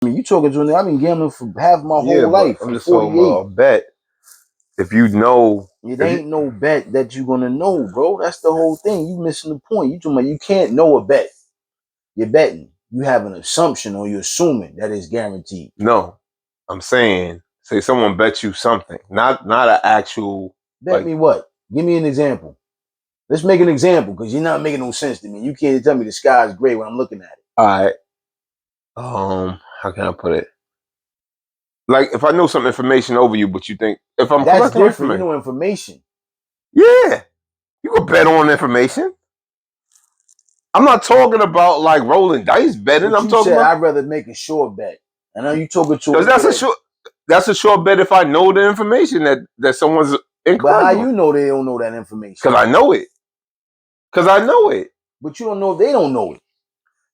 I mean, you talking to me? I've been gambling for half my whole life. I'm just talking about a bet. If you know, it ain't no bet that you're gonna know, bro. That's the whole thing. You missing the point. You talking about you can't know a bet. You're betting. You have an assumption or you're assuming that it's guaranteed. No, I'm saying, say someone bet you something, not an actual. Bet me what? Give me an example. Let's make an example because you're not making no sense to me. You can't tell me the sky is gray when I'm looking at it. All right. How can I put it? Like if I know some information over you, but you think if I'm that's different, you know information. Yeah, you can bet on information. I'm not talking about like rolling dice betting. I'm talking about I'd rather make a sure bet. I know you talking to because that's a sure bet if I know the information that someone's incorrect. But how you know they don't know that information? Because I know it. But you don't know if they don't know it.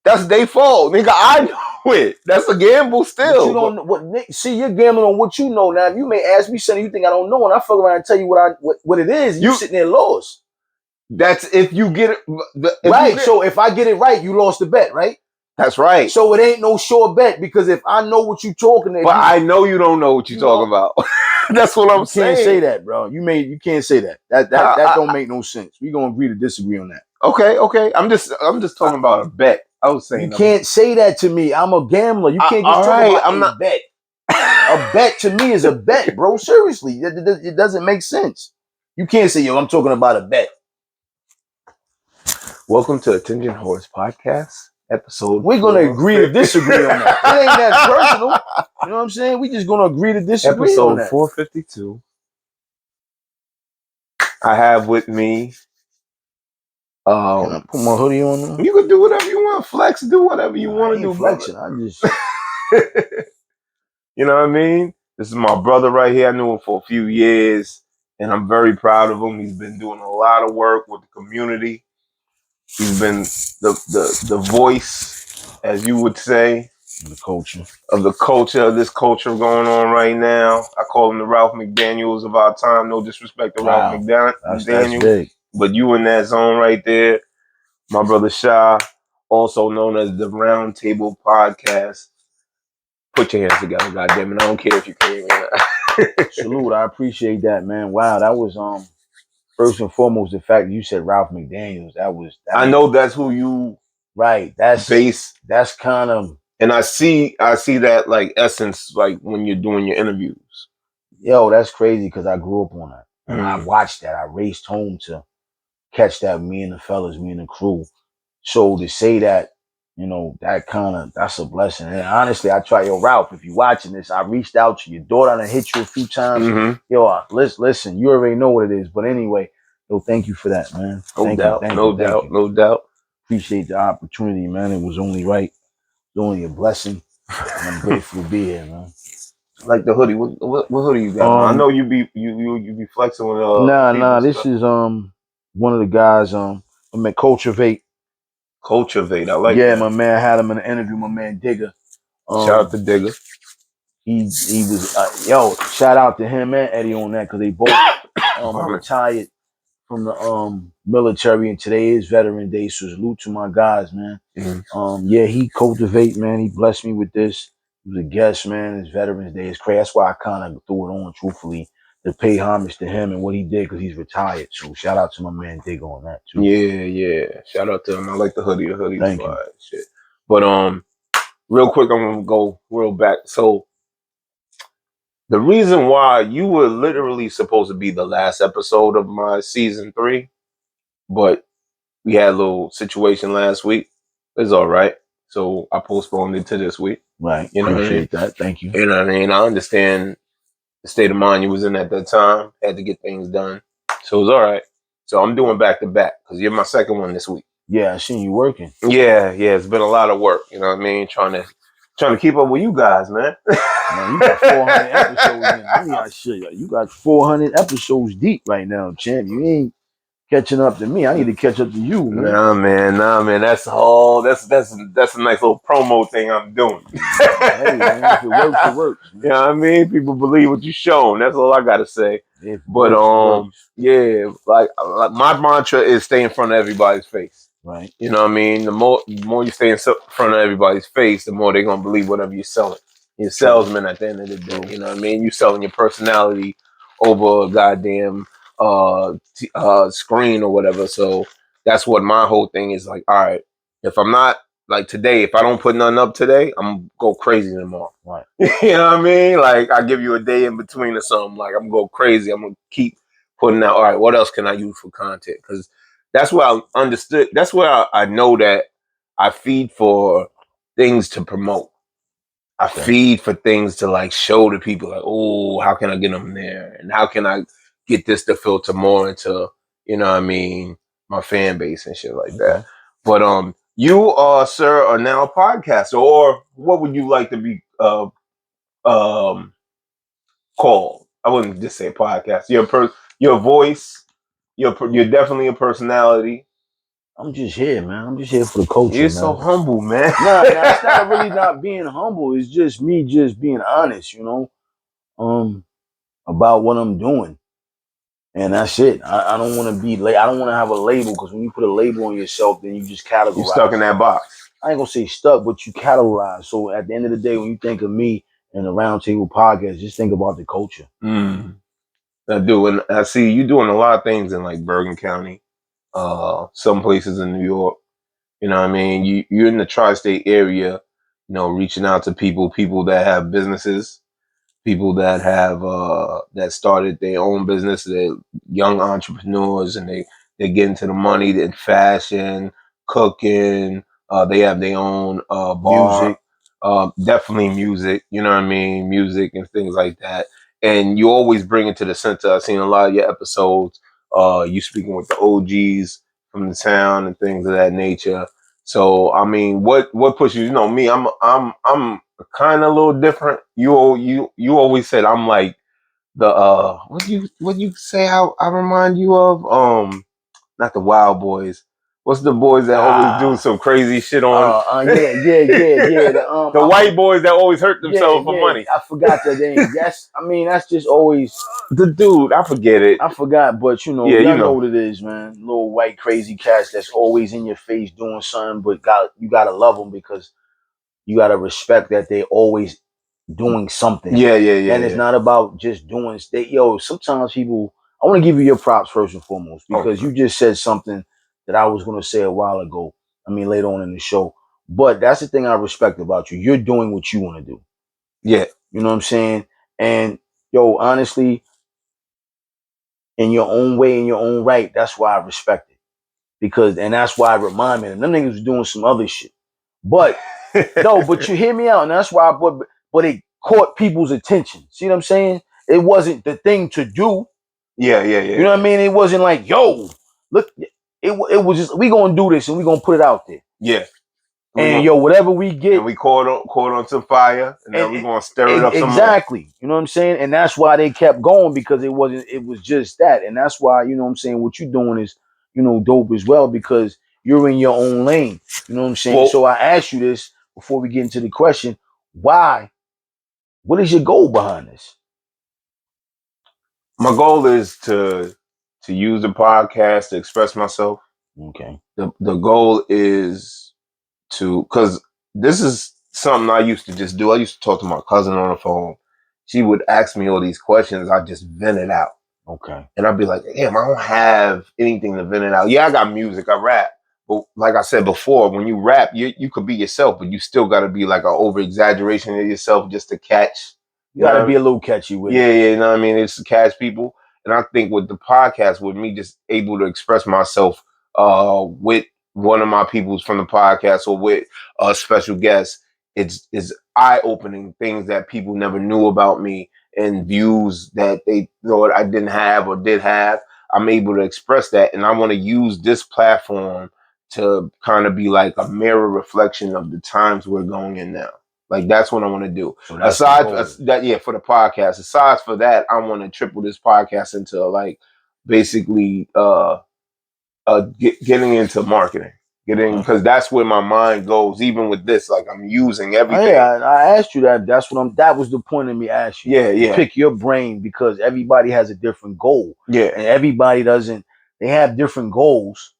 That's their fault, nigga. I know it. That's a gamble still. But you don't know what. See, you're gambling on what you know. Now, if you may ask me something you think I don't know, and I fuck around and tell you what it is, you sitting there lost. That's if you get it right. So if I get it right, you lost the bet, right? That's right. So it ain't no sure bet because if I know what you talking about, but I know you don't know what you talking about. That's what I'm saying. You can't say that, bro. You can't say that. That don't make no sense. We gonna agree to disagree on that. Okay. I'm just talking about a bet. I was saying you can't say that to me. I'm a gambler. You can't just talk about a bet. A bet to me is a bet, bro. Seriously, it doesn't make sense. You can't say, yo, I'm talking about a bet. Welcome to Attention Horse Podcast episode. We're gonna agree to disagree on that. It ain't that personal. You know what I'm saying? We just gonna agree to disagree episode on that. 452. I have with me. Can I put my hoodie on? You can do whatever you want. Flex, do whatever you want to do. Flexing. I just. You know what I mean? This is my brother right here. I knew him for a few years, and I'm very proud of him. He's been doing a lot of work with the community. He's been the voice, as you would say, the culture of this culture going on right now. I call him the Ralph McDaniels of our time. No disrespect to Ralph McDaniels, that's big. But you in that zone right there. My brother Shah, also known as the Roundtable Podcast. Put your hands together, goddammit. I don't care if you came in. Salute. I appreciate that, man. Wow, that was first and foremost the fact that you said Ralph McDaniels. I know that's who you that's base. That's kind of, and I see that like essence like when you're doing your interviews. Yo, that's crazy because I grew up on that. And I watched that. I raced home to catch that, me and the fellas, me and the crew. So to say that, you know, that's a blessing. And honestly, I try, yo, Ralph, if you're watching this, I reached out to your daughter and I hit you a few times. Yo, listen, you already know what it is. But anyway, yo, thank you for that, man. No doubt. Appreciate the opportunity, man. It was only right. It was only a blessing. And I'm grateful to be here, man. Like the hoodie. What hoodie you got? I know you be flexing with Nah. This is one of the guys I'm at Cultivate. I like that. My man had him in an interview. My man Digger. Shout out to Digger. He was shout out to him and Eddie on that because they both retired from the military, and today is Veteran Day, so salute to my guys, man. He Cultivate, man. He blessed me with this. He was a guest, man. It's Veterans Day. It's crazy. That's why I kind of threw it on, truthfully, to pay homage to him and what he did because he's retired. So shout out to my man Digger on that too. Yeah. Shout out to him. I like the hoodie. The hoodie's fly shit. But real quick, I'm gonna go real back. So the reason why you were literally supposed to be the last episode of my season 3, but we had a little situation last week. It's all right. So I postponed it to this week. Right. You know, appreciate that. Thank you. You know what I mean? I understand the state of mind you was in at that time. Had to get things done. So it was all right. So I'm doing back to back because you're my second one this week. Yeah, I seen you working. Yeah. It's been a lot of work. You know what I mean? Trying to keep up with you guys, man. Man, you got 400 episodes in. You got 400 episodes deep right now, champ. You ain't catching up to me. I need to catch up to you, man. Nah, man. That's a nice little promo thing I'm doing. Hey, man, if it works, it works. Man. You know what I mean? People believe what you show them. That's all I gotta say. But like my mantra is stay in front of everybody's face. Right. You know what I mean? The more you stay in front of everybody's face, the more they're gonna believe whatever you're selling. You're a salesman at the end of the day. You know what I mean? You selling your personality over a goddamn screen or whatever. So that's what my whole thing is like. All right, if I'm not like today, if I don't put nothing up today, I'm gonna go crazy tomorrow. Right. You know what I mean? Like I give you a day in between or something. Like I'm gonna go crazy. I'm gonna keep putting out. All right, what else can I use for content? Because that's where I understood. That's where I know that I feed for things to promote. I feed for things to like show to people like, oh, how can I get them there? And how can I get this to filter more into, you know what I mean, my fan base and shit like that. But you sir, are now a podcaster, or what would you like to be called? I wouldn't just say podcast. Your voice, you're definitely a personality. I'm just here, man. I'm just here for the culture, You're man. so humble, man. Nah, it's not really not being humble. It's just me just being honest, you know, about what I'm doing. And that's it. I don't want to be I don't want to have a label, because when you put a label on yourself, then you just categorize. You're stuck in that box. I ain't gonna say stuck, but you categorize. So at the end of the day, when you think of me and the Roundtable podcast, just think about the culture. I do, and I see you doing a lot of things in like Bergen County, some places in New York. You know what I mean? You're in the tri-state area, you know, reaching out to people that have businesses, people that have that started their own business. They're young entrepreneurs, and they get into the money in fashion, cooking. They have their own bar, Music. definitely music. You know what I mean? Music and things like that. And you always bring it to the center. I've seen a lot of your episodes. You speaking with the OGs from the town and things of that nature. So I mean, what pushes you? You know me. I'm kind of a little different. You always said I'm like the what you say? I remind you of not the Wild Boys. What's the boys that always do some crazy shit on? Yeah. The white boys that always hurt themselves for money. I forgot the name. That's just always the dude. I forget it. I forgot, but y'all you know what it is, man. Little white crazy cats that's always in your face doing something, but you gotta love them, because you gotta respect that they always doing something. Yeah. And it's not about just doing sometimes people, I want to give you your props first and foremost, because you just said something that I was going to say a while ago. Later on in the show. But that's the thing I respect about you. You're doing what you want to do. Yeah. You know what I'm saying? And honestly, in your own way, in your own right, that's why I respect it. And that's why I remind me, them niggas was doing some other shit. But no, but you hear me out, and that's why but it caught people's attention. See what I'm saying? It wasn't the thing to do. Yeah. You know what I mean? It wasn't like, yo, look, it was just, we gonna do this and we gonna put it out there. Yeah. And whatever we get. And we caught on some fire, and then we're gonna stir it up some more. Exactly. You know what I'm saying? And that's why they kept going, because it was just that. And that's why, you know what I'm saying, what you're doing is, dope as well, because you're in your own lane. You know what I'm saying? Well, so I asked you this before we get into the question, why? What is your goal behind this? My goal is to use the podcast to express myself. Okay. The goal is because this is something I used to just do. I used to talk to my cousin on the phone. She would ask me all these questions. I just vent it out. Okay. And I'd be like, damn, I don't have anything to vent it out. Yeah, I got music. I rap. But like I said before, when you rap, you could be yourself, but you still got to be like an over-exaggeration of yourself just to catch. You got to be a little catchy with it. Yeah, you know what I mean? It's to catch people. And I think with the podcast, with me just able to express myself with one of my peoples from the podcast or with a special guest, it's eye-opening, things that people never knew about me and views that they thought I didn't have or did have. I'm able to express that, and I want to use this platform to kind of be like a mirror reflection of the times we're going in now. Like that's what I want to do. So aside that, yeah, for the podcast. Aside for that, I want to triple this podcast into like basically getting into marketing. Because that's where my mind goes. Even with this, like I'm using everything. Yeah, I asked you that. That was the point of me asking. Yeah. Pick your brain, because everybody has a different goal. Yeah, and everybody doesn't. They have different goals,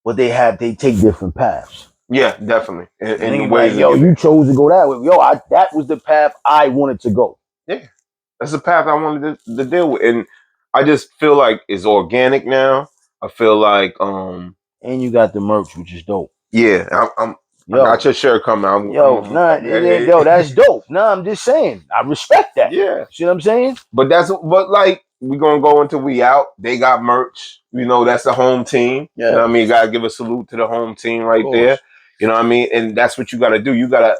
but they take different paths. Yeah, definitely. And the they ways like, to yo, get you there. chose to go that way. Yo, that was the path I wanted to go. Yeah, that's the path I wanted to deal with, and I just feel like it's organic now. I feel like, and you got the merch, which is dope. Yeah, I got your shirt coming. Yo, that's dope. Nah, I'm just saying, I respect that. Yeah, see what I'm saying? But like we gonna go until we out. They got merch. You know, that's the home team. Yeah. You know what I mean? You gotta give a salute to the home team right Of there. course. You know what I mean? And that's what you gotta do. You gotta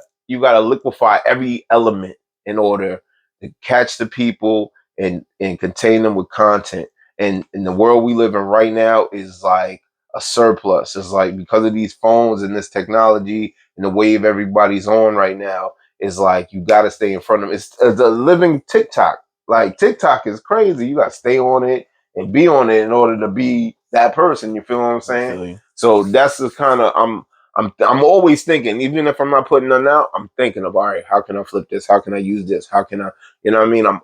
liquefy every element in order to catch the people and contain them with content. And in the world we live in right now is like a surplus. It's like because of these phones and this technology and the wave everybody's on right now, is like you got to stay in front of it. It's a living TikTok. Like TikTok is crazy. You got to stay on it and be on it in order to be that person. You feel what I'm saying? So that's the kind of I'm always thinking, even if I'm not putting none out, I'm thinking of, all right, how can I flip this? How can I use this? How can I, you know what I mean? I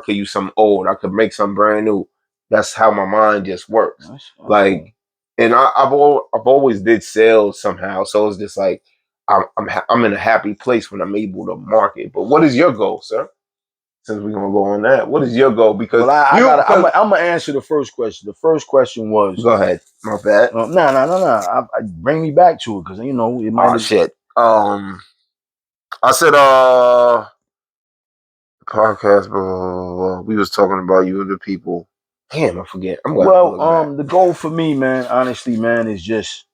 could use something old. I could make something brand new. That's how my mind just works. That's like, cool. And I've always did sales somehow. So it's just like, I'm in a happy place when I'm able to market. But what is your goal, sir? Since we're gonna go on that, what is your goal? Because I'm gonna answer the first question. The first question was, go ahead. My bad. No. Bring me back to it because you know it might. Oh shit. I said podcast, blah, blah, blah. We was talking about you and the people. Damn, I forget. The goal for me, man, honestly, man, is just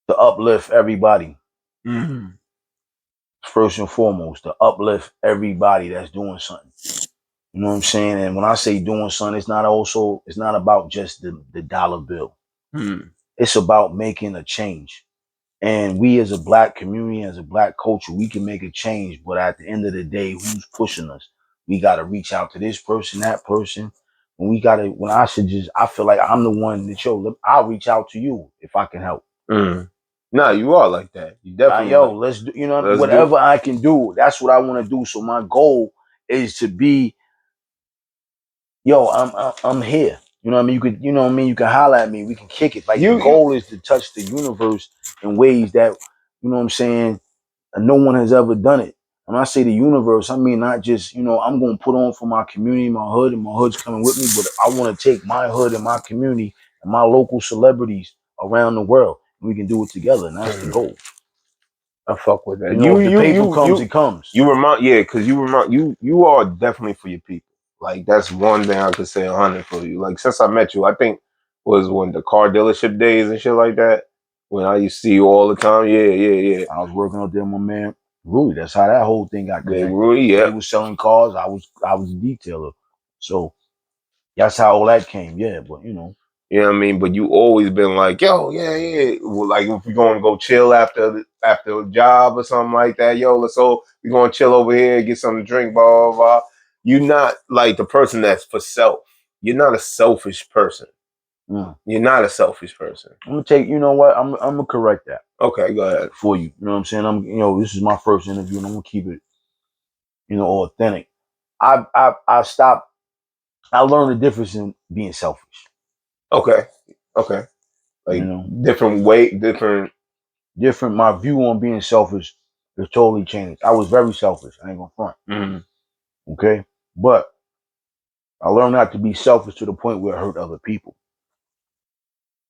to uplift everybody. Mm-hmm. First and foremost, to uplift everybody that's doing something. You know what I'm saying? And when I say doing something, it's not about just the dollar bill. It's about making a change. And we as a black community, as a black culture, we can make a change. But at the end of the day, who's pushing us? We got to reach out to this person, that person. And I feel like I'm the one that, I'll reach out to you if I can help. No, you are like that. You definitely. Let's do, whatever I can do. That's what I want to do. So my goal is to be, I'm here. You know what I mean? You can holler at me. We can kick it. Like the goal is to touch the universe in ways that, you know what I'm saying, no one has ever done it. When I say the universe, I mean not just, I'm going to put on for my community, my hood, and my hood's coming with me, but I want to take my hood and my community and my local celebrities around the world. And we can do it together, and that's the goal. I fuck with that. If the paper comes, it comes. Because you are definitely for your people. Like that's one thing I could say 100 for you. Like since I met you, I think was when the car dealership days and shit like that. When I used to see you all the time. Yeah. I was working out there, my man Rudy. That's how that whole thing got connected. Rudy, yeah. They was selling cars. I was a detailer. So that's how all that came. Yeah, but You know what I mean? But you always been like, yo, yeah. Well, like if we're going to go chill after a job or something like that, we're going to chill over here, get something to drink, blah, blah, blah. You're not like the person that's for self. You're not a selfish person. You're not a selfish person. I'm going to take, you know what? I'm going to correct that. Okay, go ahead. For you. You know what I'm saying? This is my first interview and I'm going to keep it, authentic. I learned the difference in being selfish. Okay. Like different way, different. My view on being selfish has totally changed. I was very selfish. I ain't gonna front. Okay, but I learned not to be selfish to the point where it hurt other people.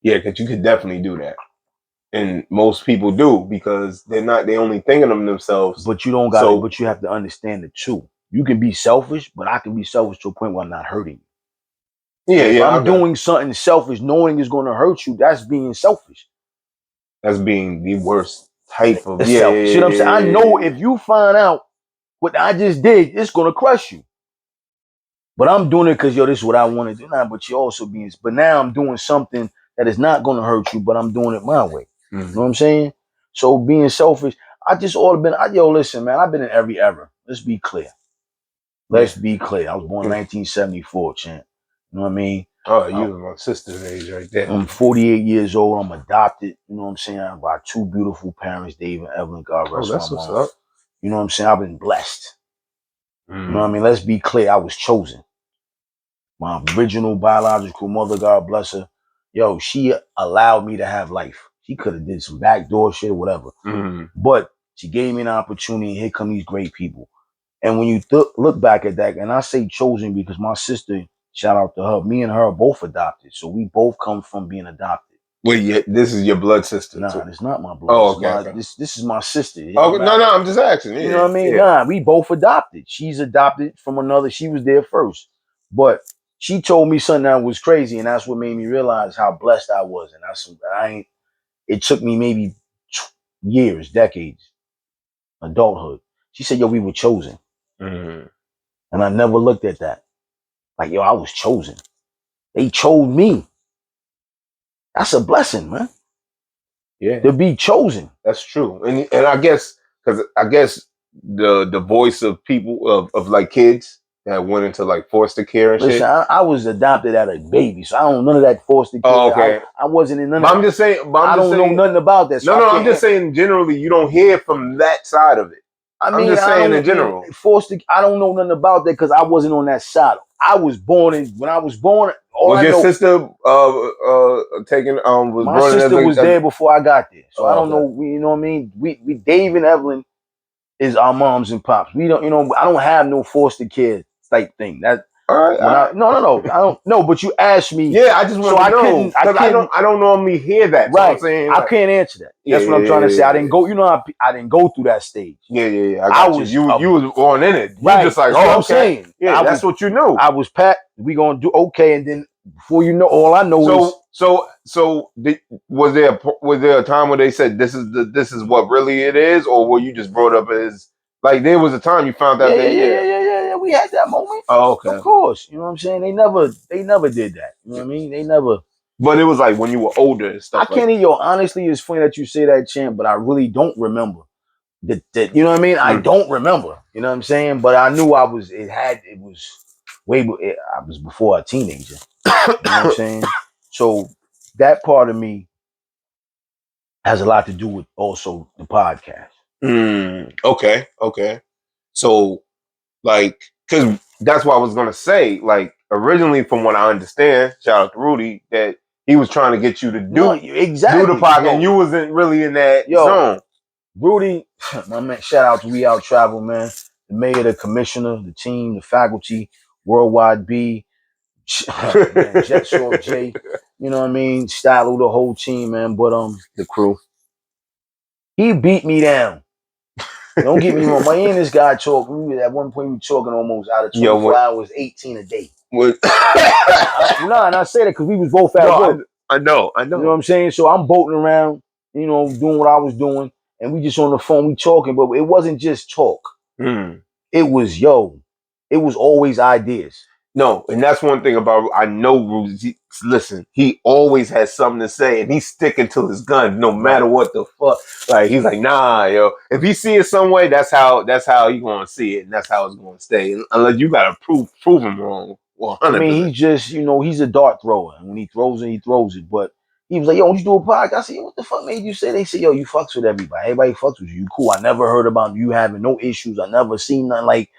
Yeah, because you could definitely do that, and most people do because they only thinking of themselves. But you don't got. But you have to understand it too. You can be selfish, but I can be selfish to a point where I'm not hurting you. Yeah, if I'm doing something selfish, knowing it's going to hurt you, that's being selfish. That's being the worst type of selfish. See what I'm saying? I know if you find out what I just did, it's going to crush you. But I'm doing it because, this is what I want to do. Nah, but you're also being, but now I'm doing something that is not going to hurt you, but I'm doing it my way. You know what I'm saying? So being selfish, listen, man, I've been in every era. Let's be clear. Let's be clear. I was born in 1974, champ. You know what I mean? Oh, you were my sister's age right there. I'm 48 years old. I'm adopted. You know what I'm saying? I've got two beautiful parents, Dave and Evelyn. God rest my mom. You know what I'm saying? I've been blessed. You know what I mean? Let's be clear. I was chosen. My original biological mother, God bless her, yo, she allowed me to have life. She could have did some backdoor shit or whatever. But she gave me an opportunity. Here come these great people. And when you look back at that, and I say chosen because my sister, shout out to her, me and her are both adopted. So we both come from being adopted. Wait, this is your blood sister? Nah, it's not my blood. Oh, okay. This is my sister. Oh, no, I'm just asking. Yeah, you know what I mean? Yeah. Nah, we both adopted. She's adopted from another. She was there first. But she told me something that was crazy, and that's what made me realize how blessed I was. And it took me maybe years, decades, adulthood. She said, yo, we were chosen. And I never looked at that. Like, yo, I was chosen. They chose me. That's a blessing, man. Yeah. To be chosen. That's true. And I guess, because I guess the voice of people, of like kids that went into like foster care and shit. I was adopted as a baby, so I don't know none of that foster care. Oh, okay. I wasn't in none of that. I'm just saying, I don't know nothing about that. So I'm just saying generally you don't hear from that side of it. I mean, I'm just saying in general. I don't know nothing about that because I wasn't on that side. I was born when I was born. Was your sister taking my sister was there before I got there, so I don't know. You know what I mean? We Dave and Evelyn is our moms and pops. We don't, I don't have no foster care type thing. That all right. No, I don't know. But you asked me. Yeah, I just want to know because I don't normally hear that. Right, so I'm saying, I can't answer that. That's what I'm trying to say. I didn't go. I didn't go through that stage. Yeah. I was you was born in it. Right. You just like, that's what I'm saying. Yeah, that's what you knew. I was Pat. We gonna do okay, and then before you know, all I know is. So was there a time where they said this is what really it is, or were you just brought up as like there was a time you found out that yeah, we had that moment. Oh, okay. Of course, you know what I'm saying. They never did that. You know what I mean? They never. But it was like when you were older and stuff. I can't even. Honestly, it's funny that you say that, champ, but I really don't remember. That you know what I mean? I don't remember. You know what I'm saying? But I knew I was. It was way. I was before a teenager. You know what I'm saying? So that part of me has a lot to do with also the podcast. Okay. So, like, because that's what I was gonna say. Like, originally, from what I understand, shout out to Rudy, that he was trying to get you to do the podcast, and you wasn't really in that zone. Rudy, my man, shout out to We Out Travel, man. The mayor, the commissioner, the team, the faculty, WHOLE.WE, man, Jet Shaw J, you know what I mean? Stylo, the whole team, man. But the crew. He beat me down. Don't get me wrong. Me and this guy talk. At one point we were talking almost out of 24 hours, 18 a day. And I say that because we was both at work. I know. You know what I'm saying? So I'm boating around, doing what I was doing, and we just on the phone, we talking, but it wasn't just talk. It was, it was always ideas. No, and that's one thing about I know Rudy. Listen, he always has something to say, and he's sticking to his gun no matter what the fuck. Like he's like, nah, yo. If he see it some way, that's how he gonna see it, and that's how it's gonna stay. Unless you gotta prove him wrong. 100%. I mean, he just, he's a dart thrower, and when he throws it. But he was like, yo, don't you do a podcast? I said, what the fuck made you say? They said, yo, you fucks with everybody. Everybody fucks with you. You cool. I never heard about you having no issues. I never seen nothing like.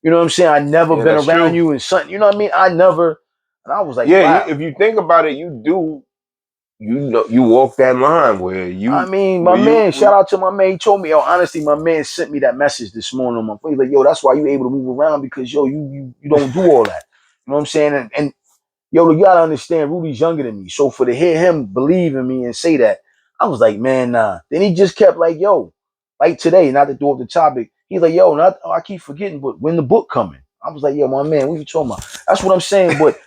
You know what I'm saying? I never been around you and something. You know what I mean? I never. And I was like, wow. If you think about it, you do. You walk that line where you. I mean, my man. Shout out to my man. He told me, yo, honestly, my man sent me that message this morning on my phone. He's like, yo, that's why you able to move around because you don't do all that. You know what I'm saying? And yo, you gotta understand, Rudy's younger than me. So for to hear him believe in me and say that, I was like, man, nah. Then he just kept like, yo, like today, not to throw off the topic. He's like, yo, I keep forgetting, but when the book coming? I was like, yo, my man, what you talking about? That's what I'm saying. But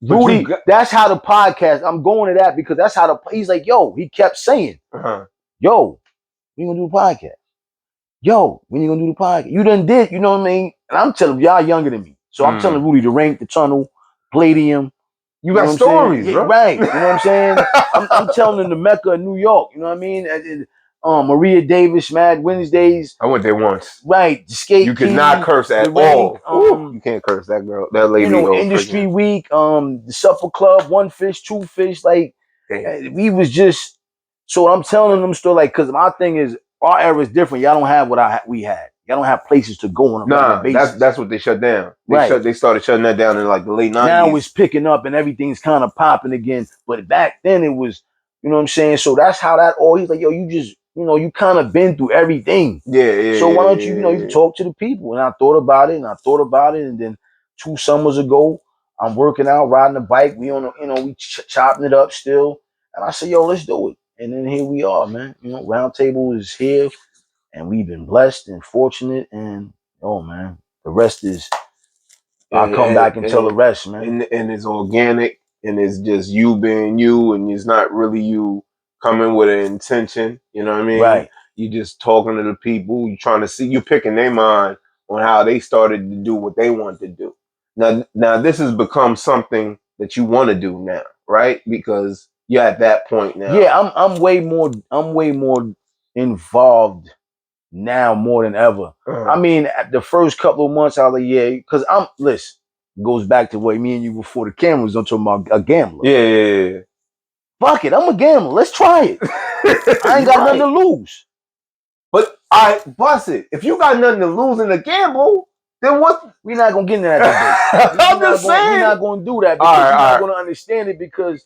Rudy, that's how the podcast, I'm going to that because that's how he's like, yo, he kept saying, yo, we gonna do a podcast. Yo, when you gonna do the podcast? You done did, you know what I mean? And I'm telling y'all younger than me. So I'm telling Rudy the Rank, the Tunnel, Palladium. You got stories, bro. Right. You know what I'm saying? I'm telling them the Mecca of New York. You know what I mean? Maria Davis, Mad Wednesdays. I went there once. Right. Skate. You could not curse at all. You can't curse that girl. That lady. Industry Week. The Supper Club. One Fish, Two Fish. Like we was just. So I'm telling them still like because my thing is our era is different. Y'all don't have what we had. Y'all don't have places to go on a regular basis. That's what they shut down. Right. They started shutting that down in like the late 90s. Now it's picking up and everything's kind of popping again. But back then it was, you know what I'm saying? So that's how that all, he's like, yo, you just, you know, you kind of been through everything. Yeah. So why don't you, you know, you talk to the people? And I thought about it. And then 2 summers ago, I'm working out, riding a bike. We on, you know, we chopping it up still. And I said, yo, let's do it. And then here we are, man. You know, Roundtable is here. And we've been blessed and fortunate. And, oh, man, the rest is, I'll come back and tell the rest, man. And it's organic, and it's just you being you, and it's not really you coming with an intention. You know what I mean? Right. You just talking to the people. You trying to see. You picking their mind on how they started to do what they want to do. Now this has become something that you want to do now, right? Because you're at that point now. Yeah, I'm way more involved now more than ever. I mean, the first couple of months, I was like, yeah, because listen, goes back to what me and you before the cameras. I'm talking about a gambler. Yeah. Fuck it, I'm a gambler. Let's try it. I ain't got nothing to lose. But I bust it. If you got nothing to lose in the gamble, then what? We're not gonna get into that debate. I'm just saying. We're not gonna do that because you're not gonna understand it. Because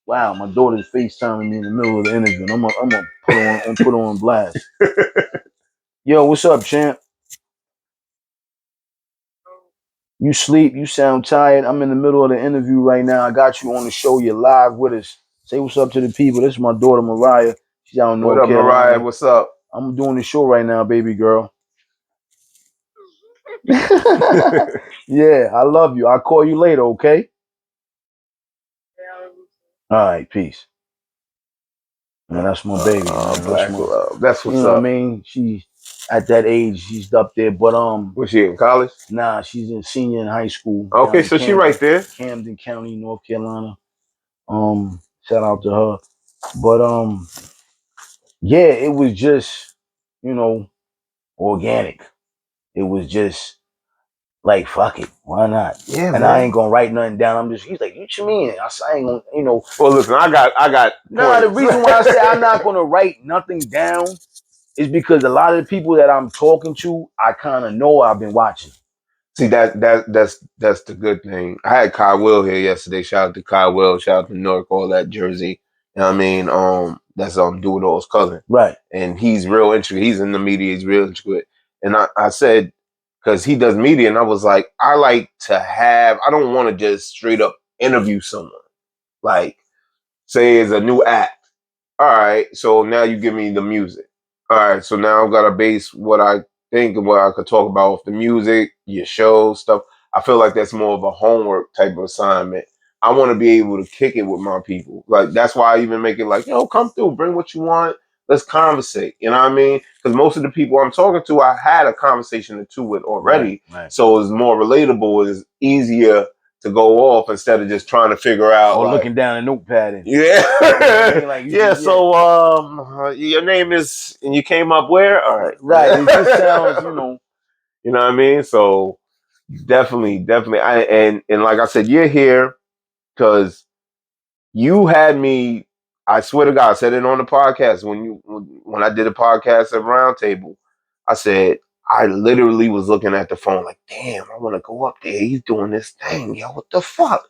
wow, my daughter's FaceTiming me in the middle of the interview, and I'm gonna put on blast. Yo, what's up, champ? You sleep? You sound tired. I'm in the middle of the interview right now. I got you on the show. You're live with us. Say what's up to the people. This is my daughter Mariah. She's out in North Carolina. What up, Mariah? What's up? I'm doing the show right now, baby girl. Yeah, I love you. I'll call you later, okay? All right, peace. Man, that's my baby. That's what's up. You know what I mean? She's at that age, she's up there. But was she in college? Nah, she's in senior in high school. Okay, so she right there. Camden County, North Carolina. Shout out to her. But yeah, it was just, you know, organic. It was just like, fuck it, why not? Yeah, and man. I ain't gonna write nothing down. He's like, what you mean? I ain't gonna, you know. Well, listen, I got. Nah, the reason why I say I'm not gonna write nothing down is because a lot of the people that I'm talking to, I kind of know. I've been watching. See, that's the good thing. I had Kai Will here yesterday. Shout out to Kai Will. Shout out to Newark, all that Jersey. You know what I mean? That's Doolitle's cousin. Right. And he's real interested. He's in the media. He's real interested. And I said, because he does media, and I was like, I like to have, I don't want to just straight up interview someone. Like, say it's a new act. All right, so now you give me the music. All right, so now I've got to base what I think and what I could talk about with the music, your show, stuff. I feel like that's more of a homework type of assignment. I want to be able to kick it with my people. Like, that's why I even make it like, yo, come through, bring what you want. Let's conversate. You know what I mean? Because most of the people I'm talking to, I had a conversation or two with already. Right. So it's more relatable. It's easier to go off instead of just trying to figure out. Or looking down a notepad. Yeah. You know I mean? So your name is, and you came up where? All right. Right. It just sounds, you know. You know what I mean? So definitely. And like I said, you're here because you had me. I swear to God, I said it on the podcast when I did a podcast at Roundtable. I said I literally was looking at the phone like, damn, I want to go up there. He's doing this thing, yo. What the fuck?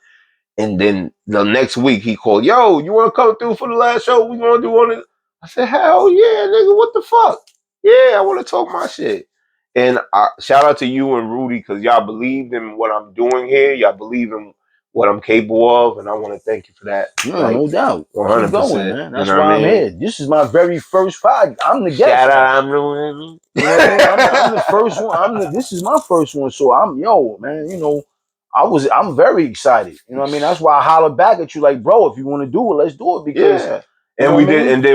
And then the next week he called, yo, you want to come through for the last show? We gonna do one of. I said, hell yeah, nigga. What the fuck? Yeah, I want to talk my shit. And shout out to you and Rudy because y'all believed in what I'm doing here. Y'all believe in what I'm capable of, and I want to thank you for that. Yeah, like, no doubt. 100%. Keep going, man. That's why I'm here. This is my very first pod. I'm the guest. Shout out, I'm doing. You know what I mean? I'm the first one. This is my first one, so man. You know, I'm very excited. You know what I mean? That's why I hollered back at you, like, bro, if you want to do it, let's do it. Because and we did, and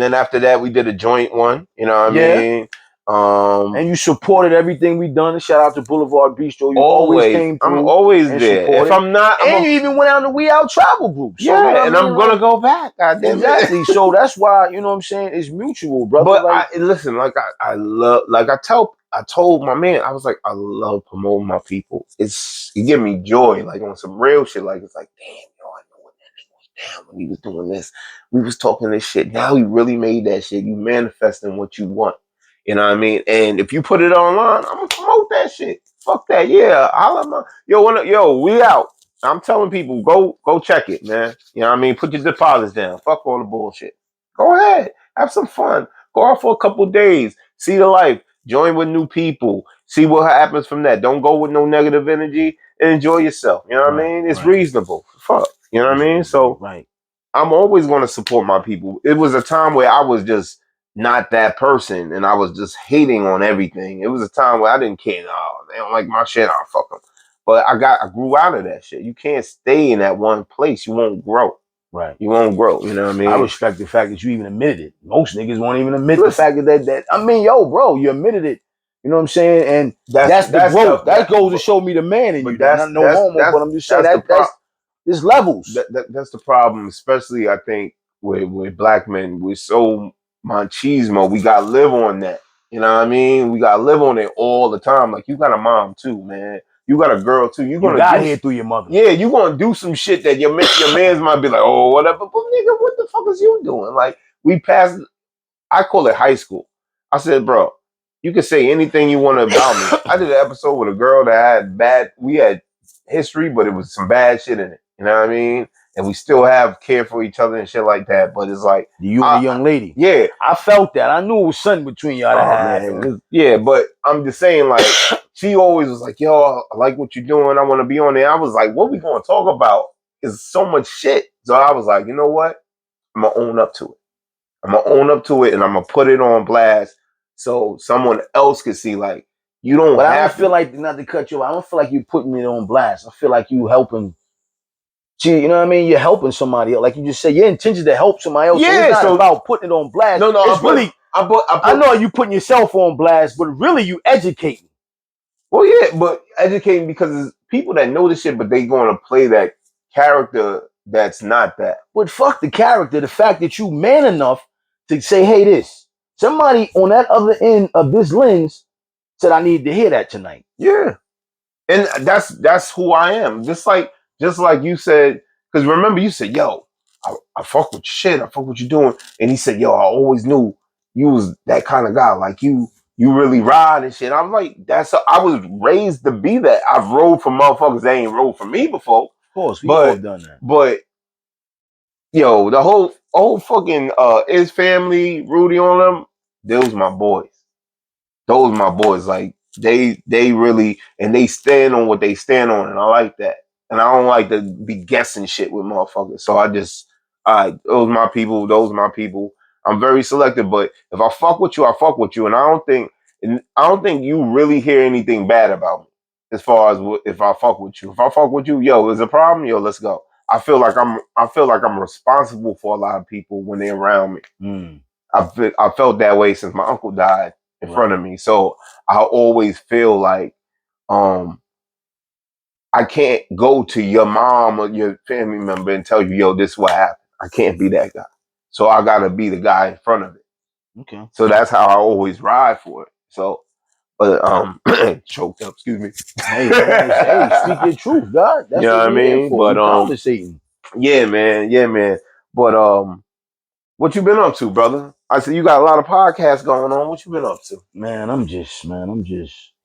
then after that we did a joint one. You know what I mean? And you supported everything we done. Shout out to Boulevard Bistro. You always came through. I'm always there. Supported. If I'm not, and you even went out to We Out Travel Group. So, yeah, and I'm gonna go back. Exactly. So that's why, you know what I'm saying, it's mutual, brother. But listen, like I love, like I told my man, I was like, I love promoting my people. It give me joy, like on some real shit. Like it's like, damn, yo, I know what that nigga was down when he was doing this. We was talking this shit. Now he really made that shit. You manifesting what you want. You know what I mean? And if you put it online, I'm gonna promote that shit. Fuck that. Yeah. Yo, we out. I'm telling people, go check it, man. You know what I mean? Put your deposits down. Fuck all the bullshit. Go ahead. Have some fun. Go out for a couple days. See the life. Join with new people. See what happens from that. Don't go with no negative energy and enjoy yourself. You know what I mean? It's reasonable. Fuck. You know what I mean? So I'm always going to support my people. It was a time where I was just not that person and I was just hating on everything. It was a time where I didn't care. Oh, they don't like my shit. I'll fuck them. But I grew out of that shit. You can't stay in that one place. You won't grow. Right. You won't grow. You know what I mean? I respect the fact that you even admitted it. Most niggas won't even admit the fact that I mean, yo, bro, you admitted it. You know what I'm saying? And that's the growth. That goes to show me the man in you. That's no homo, but I'm just saying there's levels. That's the problem, especially I think with black men. We're so machismo. We gotta live on that. You know what I mean? We gotta live on it all the time. Like you got a mom too, man. You got a girl too. You got here through your mother. Yeah, you gonna do some shit that your mans might be like, oh, whatever. But nigga, what the fuck is you doing? Like we passed. I call it high school. I said, bro, you can say anything you want about me. I did an episode with a girl that we had history, but it was some bad shit in it. You know what I mean? And we still have care for each other and shit like that. But it's like you and the young lady. Yeah. I felt that. I knew it was something between y'all that happened. Yeah, but I'm just saying, like, she always was like, yo, I like what you're doing. I want to be on there. I was like, what we gonna talk about is so much shit. So I was like, you know what? I'm gonna own up to it. I'm gonna own up to it and I'm gonna put it on blast so someone else can see. Like, you don't but have I don't feel like, not to cut you off, I don't feel like you're putting it on blast. I feel like you helping. You know what I mean? You're helping somebody else. Like you just said, your intention to help somebody else. Yeah, so it's not about putting it on blast. No, it's really. I know you putting yourself on blast, but really you educating. Well, yeah, but educating because it's people that know this shit, but they going to play that character that's not that. But fuck the character. The fact that you man enough to say, hey, this. Somebody on that other end of this lens said, I need to hear that tonight. Yeah. And that's who I am. Just like you said, because remember you said, yo, I fuck with shit. I fuck what you doing. And he said, yo, I always knew you was that kind of guy. Like you really ride and shit. I'm like, I was raised to be that. I've rode for motherfuckers that ain't rode for me before. Of course, we all done that. But yo, the whole fucking his family, Rudy on them, those my boys. Those my boys. Like they really, and they stand on what they stand on, and I like that. And I don't like to be guessing shit with motherfuckers. So those my people, those my people. I'm very selective, but if I fuck with you, I fuck with you, and I don't think you really hear anything bad about me as far as if I fuck with you. If I fuck with you, yo, there's a problem, yo, let's go. I feel like I'm responsible for a lot of people when they're around me. I felt that way since my uncle died in front of me. So I always feel like I can't go to your mom or your family member and tell you, yo, this is what happened. I can't be that guy. So I gotta be the guy in front of it. Okay. So that's how I always ride for it. So but choked up, excuse me. Hey, speak your truth, God. That's you know what I mean? But conversating. Yeah, man. But what you been up to, brother? I said you got a lot of podcasts going on. What you been up to? Man, I'm just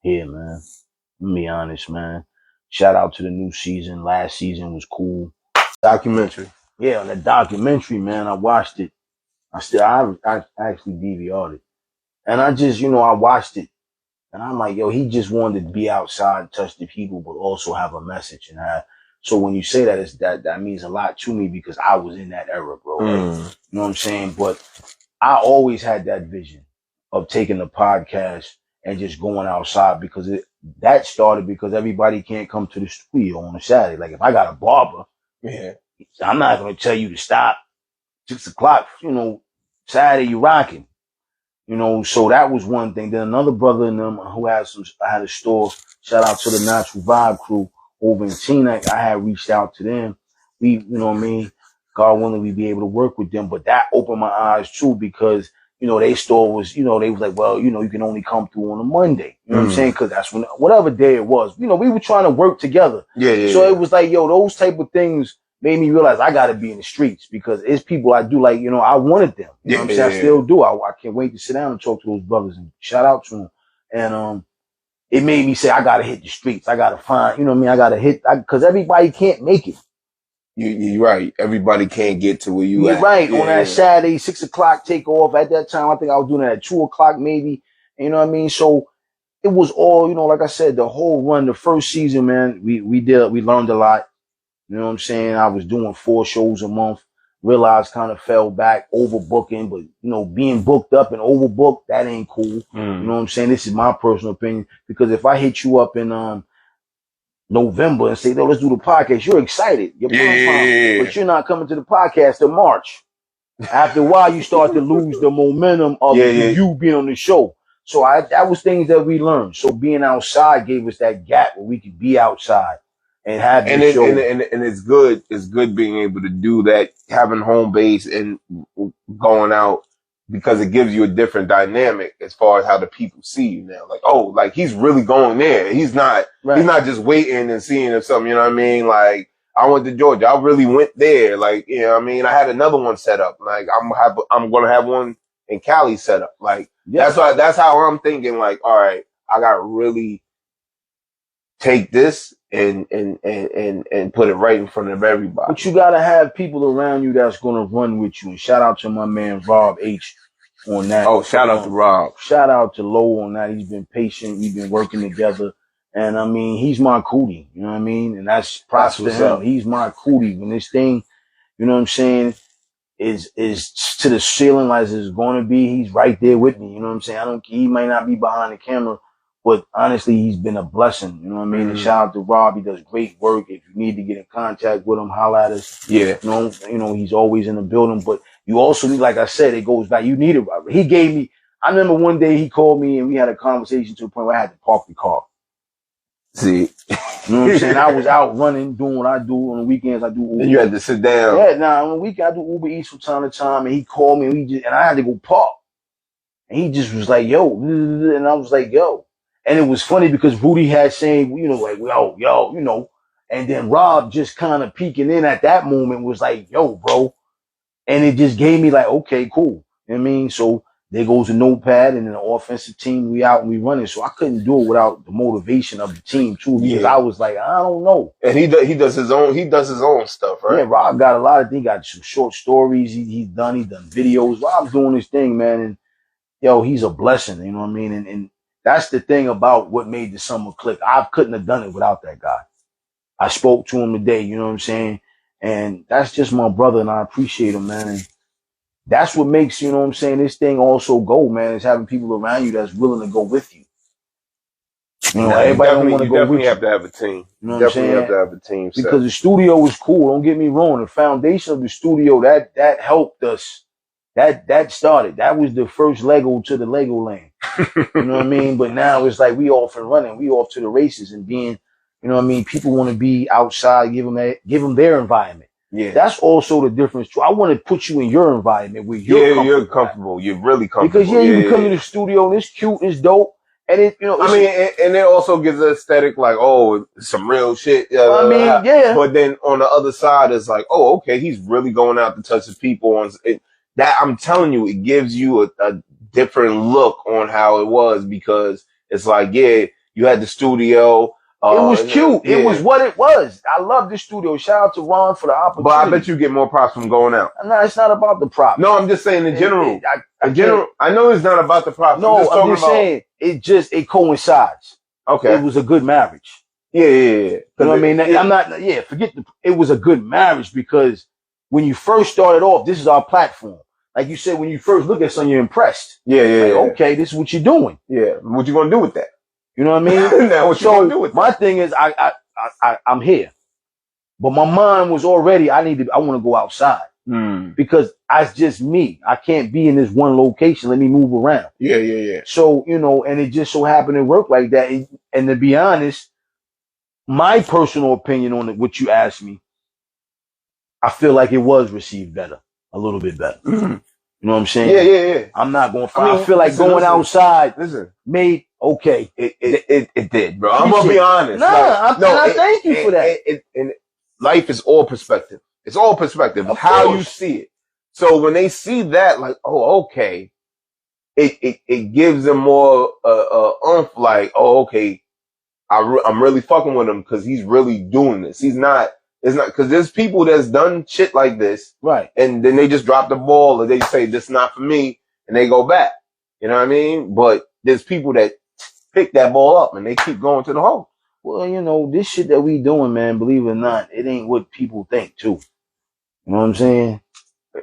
here, man. Let me be honest, man. Shout out to the new season. Last season was cool. Documentary. Yeah, that documentary, man. I watched it. I actually DVR'd it. And I just, I watched it. And I'm like, yo, he just wanted to be outside, touch the people, but also have a message. So when you say that, that means a lot to me because I was in that era, bro. Right? You know what I'm saying? But I always had that vision of taking the podcast and just going outside because that started because everybody can't come to the studio on a Saturday. Like if I got a barber, I'm not going to tell you to stop 6 o'clock, Saturday you rocking. So that was one thing. Then another brother in them who had a store, shout out to the Natural Vibe crew over in Teaneck. I had reached out to them. You know what I mean? God willing, we'd be able to work with them. But that opened my eyes too because, their store was, they was like, well, you can only come through on a Monday. You know what I'm saying? Because that's whatever day it was. We were trying to work together. Yeah. So it was like, yo, those type of things made me realize I got to be in the streets because it's people I do like, you know, I wanted them. You know what I'm saying? I still do. I can't wait to sit down and talk to those brothers and shout out to them. And it made me say, I got to hit the streets. I got to find, you know what I mean? I got to hit, because everybody can't make it. You're right. Everybody can't get to where you You're at. right. On that Saturday, 6 o'clock takeoff. At that time, I think I was doing it at 2 o'clock maybe. You know what I mean? So it was all, you know, like I said, the whole run, the first season, man, we learned a lot. You know what I'm saying? I was doing 4 shows a month. Realized kind of fell back, overbooking, but you know, being booked up and overbooked, that ain't cool. You know what I'm saying? This is my personal opinion. Because if I hit you up in November and say, no, let's do the podcast, you're excited. You're but you're not coming to the podcast till March. After a while, you start to lose the momentum of you being on the show. So that was things that we learned. So being outside gave us that gap where we could be outside and have the show. And it's good. It's good being able to do that, having home base and going out, because it gives you a different dynamic as far as how the people see you now. Like, oh, like he's really going there. He's not just waiting and seeing if something, you know what I mean? Like, I went to Georgia. I really went there. Like, you know what I mean? I had another one set up. Like, I'm going to have one in Cali set up. Like, that's how I'm thinking. Like, all right, I got to really take this and put it right in front of everybody. But you got to have people around you that's going to run with you. And shout out to my man, Rob H. on that. Oh, shout out to Rob. Shout out to Low on that. He's been patient. We've been working together. And I mean, he's my cootie, you know what I mean? And that's props to him. He's my cootie. When this thing, you know what I'm saying, is to the ceiling as it's going to be, he's right there with me, you know what I'm saying? He might not be behind the camera, but honestly, he's been a blessing, you know what I mean? And shout out to Rob. He does great work. If you need to get in contact with him, holla at us. Yeah. You know, he's always in the building, but you also need, like I said, it goes back. You need it. He gave me, I remember one day he called me and we had a conversation to the point where I had to park the car. See, you know what I'm saying? I was out running, doing what I do. On the weekends, I do Uber. And you had to sit down. Yeah, on the weekend, I do Uber Eats from time to time. And he called me and I had to go park. And he just was like, yo. And I was like, yo. And it was funny because Rudy had saying, you know, like, yo, you know. And then Rob just kind of peeking in at that moment was like, yo, bro. And it just gave me like, okay, cool. You know what I mean? So there goes a notepad and then the offensive team, we out and we running. So I couldn't do it without the motivation of the team too, because I was like, I don't know. And he does his own stuff, right? Yeah, Rob got a lot of things. He got some short stories. He's done videos. Rob's doing his thing, man. And yo, he's a blessing. You know what I mean? And that's the thing about what made the summer click. I couldn't have done it without that guy. I spoke to him today, you know what I'm saying? And that's just my brother, and I appreciate him, man. And that's what makes, you know what I'm saying, this thing also go, man, is having people around you that's willing to go with you. You know, everybody don't want to go with you. You definitely have to have a team. You know what I'm saying? You have to have a team. Because the studio is cool. Don't get me wrong. The foundation of the studio, that helped us. That started. That was the first Lego to the Lego land. You know what I mean? But now it's like we off and running. We off to the races and being, you know what I mean? People want to be outside, give them their environment. Yeah. That's also the difference too. I want to put you in your environment where you're comfortable. You're really comfortable. Because you can come to the studio and it's cute, it's dope. And it, you know, I mean, and it also gives an aesthetic like, oh, some real shit. I mean, yeah. But then on the other side, it's like, oh, okay, he's really going out to touch the people on that. I'm telling you, it gives you a different look on how it was, because it's like, yeah, you had the studio. It was cute. Yeah. It was what it was. I love this studio. Shout out to Ron for the opportunity. But I bet you get more props from going out. No, it's not about the props. No, I'm just saying in general. I know it's not about the props. No, I'm just saying it coincides. Okay. It was a good marriage. Yeah. You know what I mean? I'm not, it was a good marriage, because when you first started off, this is our platform. Like you said, when you first look at something, you're impressed. Yeah. Okay, this is what you're doing. Yeah. What you gonna do with that? You know what I mean? Now, what you gonna do with that? My thing is, I'm here, but my mind was already, I want to go outside, because it's just me. I can't be in this one location. Let me move around. Yeah. So, you know, and it just so happened to work like that. And to be honest, my personal opinion on what you asked me, I feel like it was received better, a little bit better. You know what I'm saying? Yeah. I'm not going. I feel like going outside made. Okay, it did, bro. I'm gonna be honest. I thank you for that. And life is all perspective. It's all perspective. Of how course. You see it. So when they see that, like, oh, okay, it gives them more oomph. Like, oh, okay, I'm really fucking with him because he's really doing this. He's not. It's not because there's people that's done shit like this, right? And then they just drop the ball, or they say this not for me, and they go back. You know what I mean? But there's people that pick that ball up and they keep going to the hole. Well, you know, this shit that we doing, man, believe it or not, it ain't what people think too. You know what I'm saying?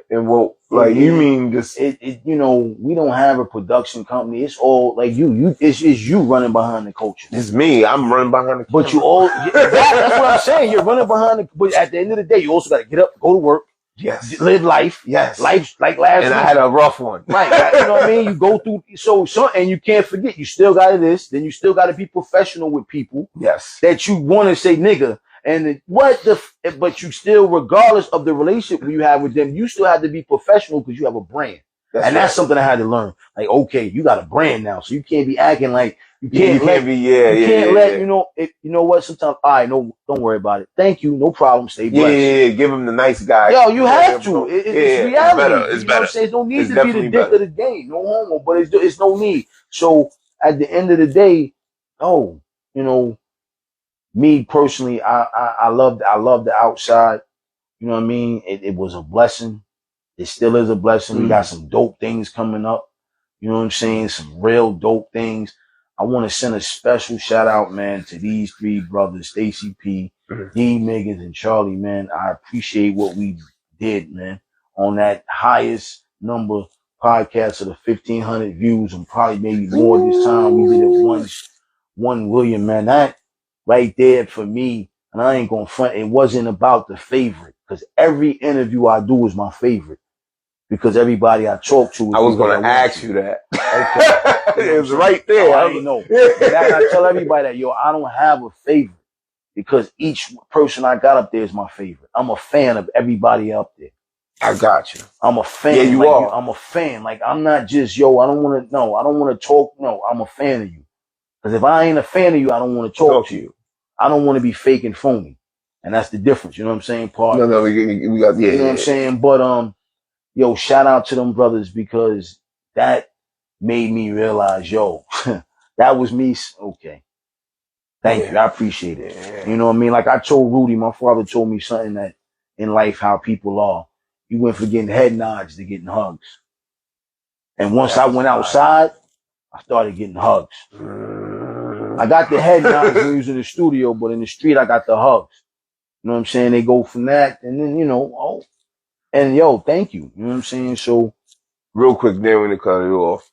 And well, like you mean just you know, we don't have a production company. It's all like it's you running behind the culture. It's me. I'm running behind the camera. But you all that's what I'm saying. You're running behind the, but at the end of the day, you also got to get up, go to work. Yes. Live life. Yes. Life like last and week. I had a rough one. Right. You know what I mean? You go through and you can't forget, you still got this, then you still got to be professional with people. Yes. That you want to say nigga. And but you still, regardless of the relationship you have with them, you still have to be professional because you have a brand. That's something I had to learn. Like, okay, you got a brand now, so you can't be acting like you can't let you know. You know what? Sometimes, all right, no, don't worry about it. Thank you, no problem. Stay blessed. Yeah. Give him the nice guy. Yo, you have to. It's reality. It's better. You know what I'm saying? There's no need to be the dick of the game. No homo, but it's no need. So at the end of the day, you know. Me personally, I love the outside. You know what I mean? It was a blessing. It still is a blessing. We got some dope things coming up. You know what I'm saying? Some real dope things. I want to send a special shout out, man, to these three brothers, Stacy P, D Miggins, and Charlie, man. I appreciate what we did, man, on that highest number podcast of the 1,500 views, and probably maybe more this time. We did it 1 million, man. That right there for me, and I ain't gonna front, it wasn't about the favorite, because every interview I do is my favorite, because everybody I talk to is I was gonna ask you that. Okay. It was right there. I didn't know. I tell everybody that, I don't have a favorite, because each person I got up there is my favorite. I'm a fan of everybody up there. I got you. I'm a fan. Yeah, you are. I'm a fan. Like, I'm not just, I don't want to talk. No, I'm a fan of you. Because if I ain't a fan of you, I don't want to talk to you. I don't want to be fake and phony. And that's the difference. You know what I'm saying? No, we got, you know what I'm saying? But, shout out to them brothers, because that made me realize, that was me. Okay. Thank you. I appreciate it. Yeah. You know what I mean? Like I told Rudy, my father told me something that in life, how people are. You went from getting head nods to getting hugs. And once I went outside, I started getting hugs. I got the head nods when we was in the studio, but in the street, I got the hugs. You know what I'm saying? They go from that, and then, thank you. You know what I'm saying? So, real quick, then when it cut you off,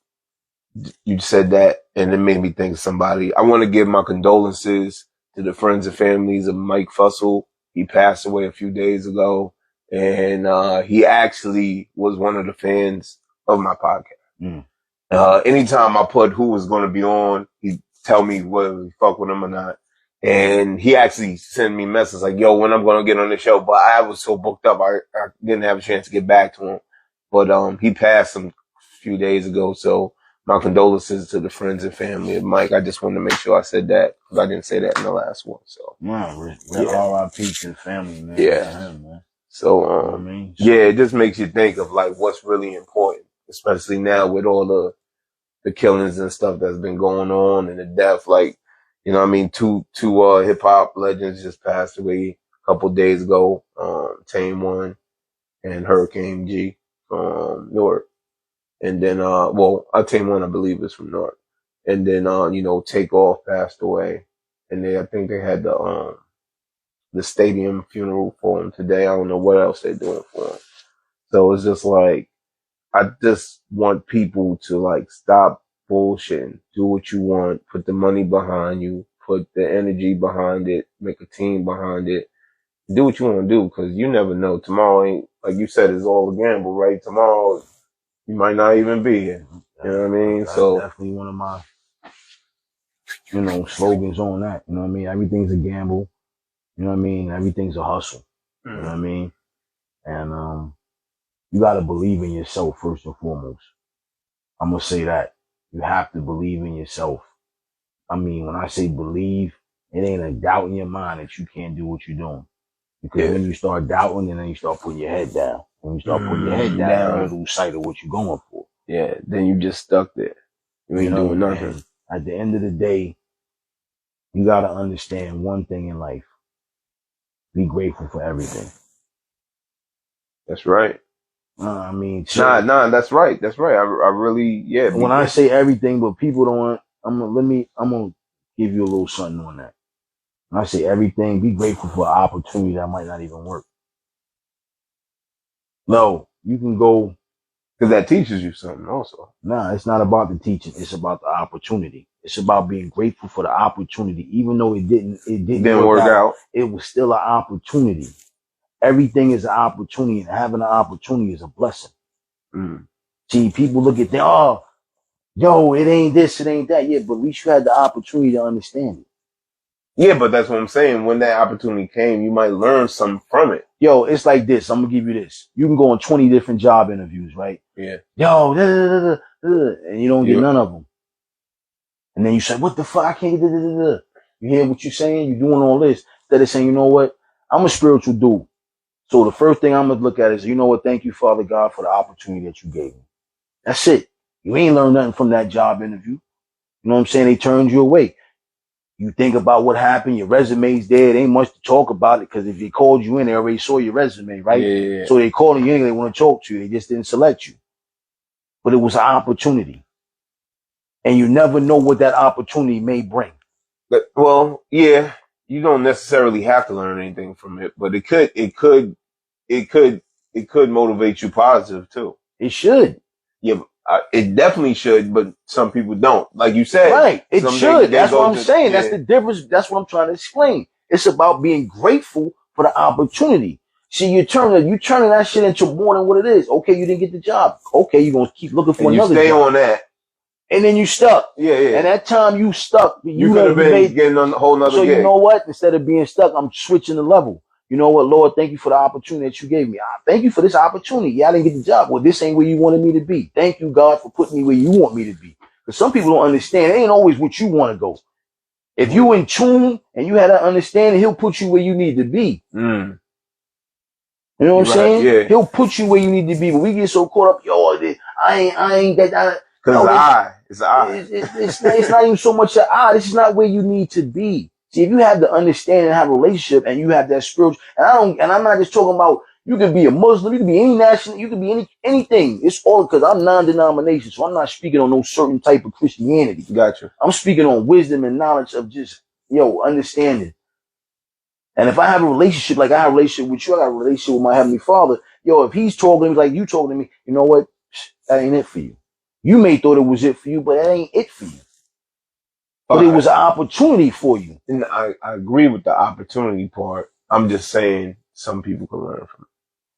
you said that, and it made me think of somebody. I want to give my condolences to the friends and families of Mike Fussell. He passed away a few days ago, and he actually was one of the fans of my podcast. Anytime I put who was going to be on, he'd tell me whether we fuck with him or not. And he actually sent me messages like, when I'm going to get on the show. But I was so booked up, I didn't have a chance to get back to him. But he passed a few days ago. So my condolences to the friends and family of Mike. I just wanted to make sure I said that, because I didn't say that in the last one. So R.I.P. to the family, man. Yeah. Man. So, it just makes you think of like what's really important, especially now with all the killings and stuff that's been going on, and the death. Like, you know what I mean? Two hip hop legends just passed away a couple days ago. Tame One and Hurricane G from Newark. And then, Tame One, I believe, is from Newark. And then, Takeoff passed away. And I think they had the stadium funeral for him today. I don't know what else they're doing for him. So it's just like, I just want people to like stop bullshitting, do what you want, put the money behind you, put the energy behind it, make a team behind it, do what you want to do, because you never know. Tomorrow ain't, like you said, it's all a gamble, right? Tomorrow you might not even be here. You know what I mean? That's definitely one of my, slogans on that. You know what I mean? Everything's a gamble. You know what I mean? Everything's a hustle. You know what I mean? And you got to believe in yourself first and foremost. I'm going to say that. You have to believe in yourself. I mean, when I say believe, it ain't a doubt in your mind that you can't do what you're doing. Because when you start doubting, and then you start putting your head down. When you start putting your head down, you lose sight of what you're going for. Yeah, then you just stuck there. You ain't doing nothing. At the end of the day, you got to understand one thing in life. Be grateful for everything. That's right. I mean, nah, that's right. That's right. I really, yeah. When I say everything, but people don't, I'm gonna give you a little something on that. When I say everything, be grateful for an opportunity that might not even work. No, you can go. Because that teaches you something also. Nah, it's not about the teaching. It's about the opportunity. It's about being grateful for the opportunity. Even though it didn't work out, it was still an opportunity. Everything is an opportunity, and having an opportunity is a blessing. See, people look at that, yo, it ain't this, it ain't that. Yeah, but at least you had the opportunity to understand it. Yeah, but that's what I'm saying. When that opportunity came, you might learn something from it. Yo, it's like this. I'm gonna give you this. You can go on 20 different job interviews, right? Yeah. Yo, and you don't get none of them. And then you say, what the fuck? I can't get You hear what you're saying? You're doing all this. Instead of saying, you know what? I'm a spiritual dude. So the first thing I'm going to look at is, you know what? Thank you, Father God, for the opportunity that you gave me. That's it. You ain't learned nothing from that job interview. You know what I'm saying? They turned you away. You think about what happened. Your resume's there. It ain't much to talk about it because if they called you in, they already saw your resume, right? Yeah. So they calling you in, they want to talk to you. They just didn't select you. But it was an opportunity. And you never know what that opportunity may bring. But, well, yeah, you don't necessarily have to learn anything from it, but it could motivate you positive too. It should. Yeah, it definitely should, but some people don't. Like you said, right? It should. That's what I'm saying. Yeah. That's the difference. That's what I'm trying to explain. It's about being grateful for the opportunity. See, you're turning that shit into more than what it is. Okay, you didn't get the job. Okay, you're gonna keep looking for another job. You stay on that. And then you stuck. Yeah. And that time you stuck. You could have been getting on a whole nother So gig. you know what? Instead of being stuck, I'm switching the level. You know what, Lord? Thank you for the opportunity that you gave me. Thank you for this opportunity. Yeah, I didn't get the job. Well, this ain't where you wanted me to be. Thank you, God, for putting me where you want me to be. Because some people don't understand. It ain't always what you want to go. If you in tune and you had that understanding, he'll put you where you need to be. You know what I'm saying? Yeah. He'll put you where you need to be. But we get so caught up, yo, I ain't that. Because it's I. It's not even so much an I. This is not where you need to be. See, if you have the understanding and have a relationship and you have that spiritual, and I'm not just talking about, you could be a Muslim, you could be any national, you could be anything. It's all because I'm non-denomination, so I'm not speaking on no certain type of Christianity. Gotcha. I'm speaking on wisdom and knowledge of just, understanding. And if I have a relationship, like I have a relationship with you, I got a relationship with my Heavenly Father, if he's talking to me like you talking to me, you know what? That ain't it for you. You may thought it was it for you, but that ain't it for you. But it was an opportunity for you. And I agree with the opportunity part. I'm just saying some people can learn from it.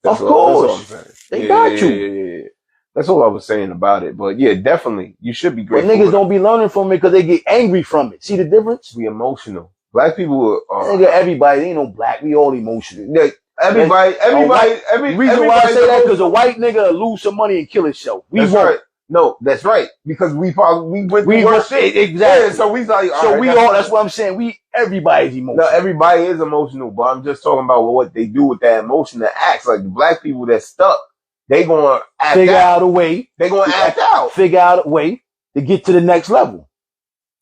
That's all I'm saying. They got you. Yeah. That's all I was saying about it. But yeah, definitely, you should be grateful. But niggas don't be learning from it because they get angry from it. See the difference? Be emotional. Black people are... everybody, ain't no black. We all emotional. Everybody. The reason why I say that because a white nigga will lose some money and kill himself. That's right. No, that's right. Because we went through worse shit. Exactly. Yeah, so we like, that's what I'm saying. Everybody's emotional. No, everybody is emotional, but I'm just talking about what they do with that emotion that acts. Like the black people that stuck, they gonna figure out a way. They gonna act out. Figure out a way to get to the next level.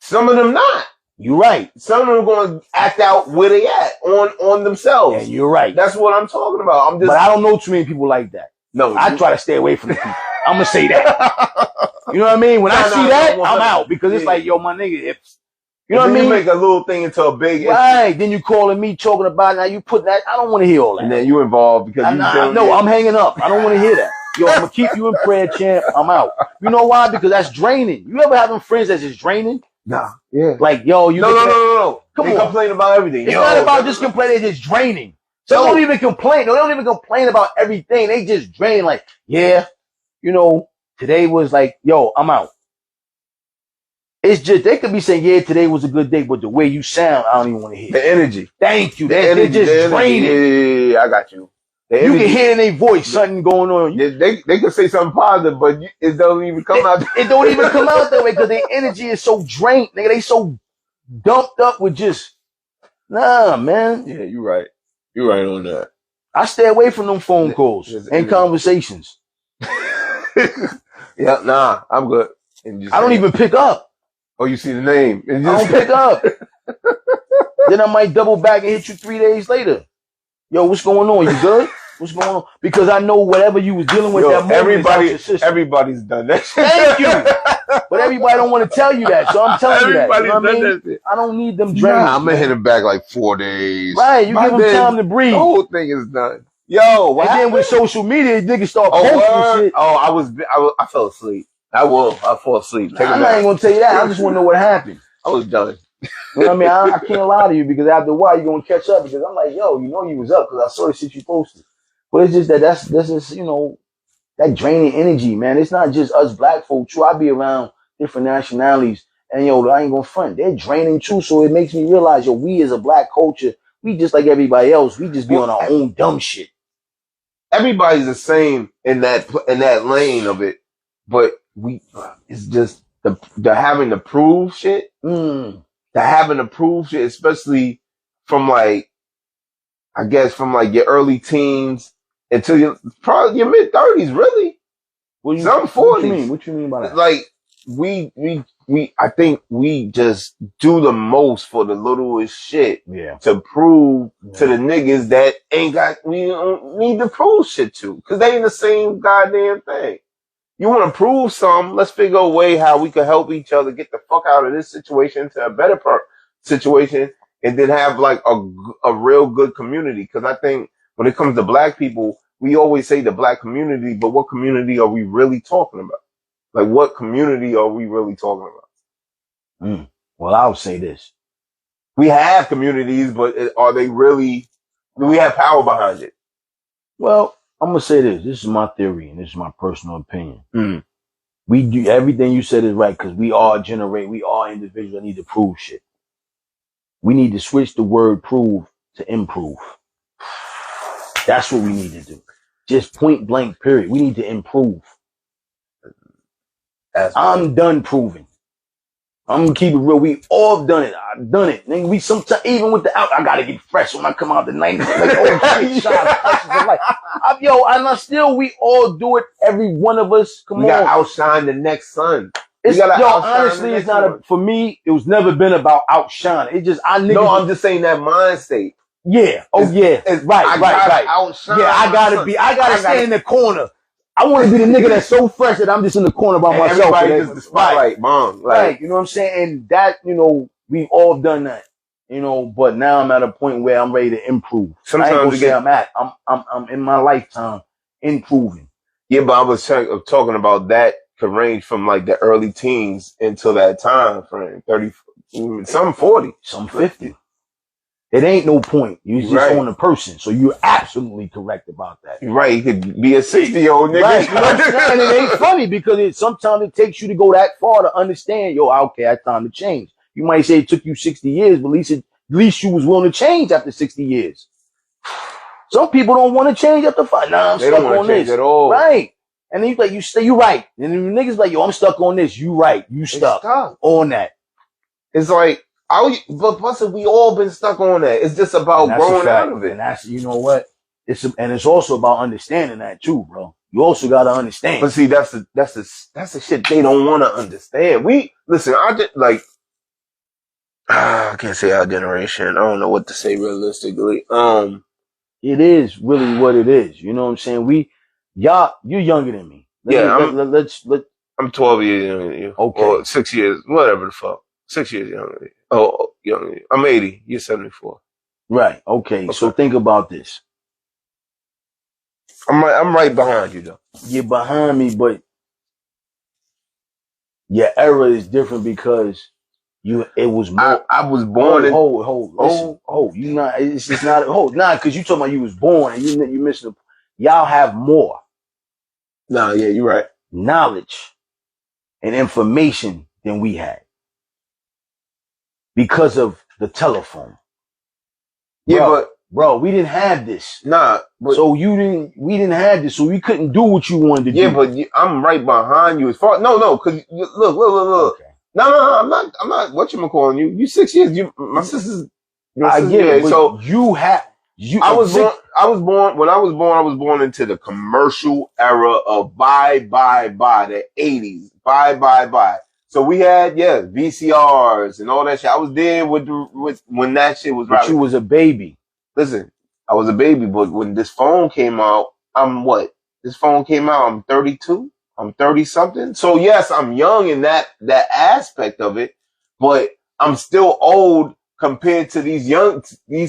Some of them not. You're right. Some of them gonna act out where they at on themselves. Yeah, you're right. That's what I'm talking about. But I don't know too many people like that. No, I try to stay away from the people. I'm gonna say that. You know what I mean? When I see that, I'm out because it's like, yo, my nigga, you know what I mean? You make a little thing into a big issue. Right. Then you calling me talking about now you put that. I don't want to hear all that. And then you involved because I'm hanging up. I don't want to hear that. Yo, I'm gonna keep you in prayer, champ. I'm out. You know why? Because that's draining. You ever have them friends that's just draining? Nah. Yeah. Like, yo, you No. Come on. Complain about everything. It's not about just complaining, it's just draining. Some don't even complain. No, they don't even complain about everything. They just drain like, yeah, today was like, yo, I'm out. It's just, they could be saying, yeah, today was a good day, but the way you sound, I don't even want to hear. The energy. Thank you. They're just draining. Yeah, I got you. You can hear in their voice something going on. They can say something positive, but it don't even come out. It don't even come out that way because their energy is so drained. Nigga, they so dumped up with just, nah, man. Yeah, you're right. You're right on that. I stay away from them phone calls and conversations. Yeah, nah, I'm good. I don't even pick up. Oh, you see the name. I don't pick up. Then I might double back and hit you 3 days later. Yo, what's going on? You good? What's going on? Because I know whatever you was dealing with that moment everybody's done that shit. Thank you. But everybody don't want to tell you that. So I'm telling you that. You know what I mean? I don't need them drains. Nah, I'm going to hit him back like 4 days. Right. You give them time to breathe. The whole thing is done. Yo, what happened? Then with social media, niggas start posting shit. Oh, I fell asleep. I fall asleep. I'm not even going to tell you that. I just want to know what happened. I was done. You know what I mean? I can't lie to you because after a while you're going to catch up because I'm like, yo, you know you was up because I saw the shit you posted. But it's just that's just, you know, that draining energy, man. It's not just us black folk. True, I be around different nationalities and, yo, I ain't going to front. They're draining too, so it makes me realize, yo, we as a black culture, we just like everybody else. We just be on our own dumb shit. Everybody's the same in that lane of it, but it's just the having to prove shit. The having to prove shit, especially from like, I guess from like your early teens until probably your mid 30s, really. Some 40s. What you mean by that? Like I think we just do the most for the littlest shit to prove to the niggas that we don't need to prove shit to, because they ain't the same goddamn thing. You want to prove something? Let's figure a way how we can help each other get the fuck out of this situation to a better situation, and then have like a real good community. Because I think when it comes to black people, we always say the black community, but what community are we really talking about? Like, what community are we really talking about? Well, I'll say this. We have communities, but are they really, do we have power behind it? Well, I'm going to say this. This is my theory, and this is my personal opinion. We do everything you said is right, because we all individuals that need to prove shit. We need to switch the word prove to improve. That's what we need to do. Just point blank, period. We need to improve. I'm done proving. I'm gonna keep it real. We all done it. I've done it. Nigga, we sometimes, even with I gotta get fresh when I come out the night. Like, oh shit, we all do it. Every one of us. We gotta outshine the next sun. Honestly, it's not for me. It was never been about outshining. It just I'm just saying that mind state. Yeah. Right. Outshine. Yeah, I gotta stay in the corner. I want to be the nigga that's so fresh that I'm just in the corner by myself. Everybody just the spotlight, mom. Right, you know what I'm saying? And that, you know, we've all done that, you know. But now I'm at a point where I'm ready to improve. Sometimes I ain't gonna say I'm in my lifetime improving. Yeah, but I was talking about that could range from like the early teens until that time frame, 30, some 40, some 50. It ain't no point. You just on a person. So you're absolutely correct about that. You're right. You could be a 60-year-old nigga. Right. You know what I'm saying? And it ain't funny because sometimes it takes you to go that far to understand, yo, okay, it's time to change. You might say it took you 60 years, but at least you was willing to change after 60 years. Some people don't want to change after 5. Nah, I'm stuck on this. At all. Right. And then you right. And then the niggas like, yo, I'm stuck on this. You right. You stuck on that. It's like, but plus we all been stuck on that. It's just about growing out of it. And that's, you know what? It's also about understanding that too, bro. You also gotta understand. But see, that's the shit they don't want to understand. I can't say our generation. I don't know what to say realistically. It is really what it is. You know what I'm saying? You're younger than me. I'm 12 years younger than you. Okay. Or 6 years, whatever the fuck. 6 years younger than you. Oh, younger than you. I'm 80. You're 74. Right. Okay. So think about this. I'm right behind you though. You're behind me, but your era is different because it was more. I was born in. You not. It's just not. Because you talking about you was born and you missing. Y'all have more. Nah, yeah, you're right. Knowledge and information than we had because of the telephone. Yeah, bro, we didn't have this. Nah, but we didn't have this, so we couldn't do what you wanted to do. Yeah, but I'm right behind you as far. No, because look. Okay. No, I'm not. Whatchamacalling you? You 6 years. My sister's. I get it. But so you have. I was born into the commercial era of buy, the 80s. Buy. So we had, VCRs and all that shit. I was there with when that shit was But you was a baby. Listen, I was a baby, but when this phone came out, I'm 32. I'm 30 something. So yes, I'm young in that aspect of it, but I'm still old compared to these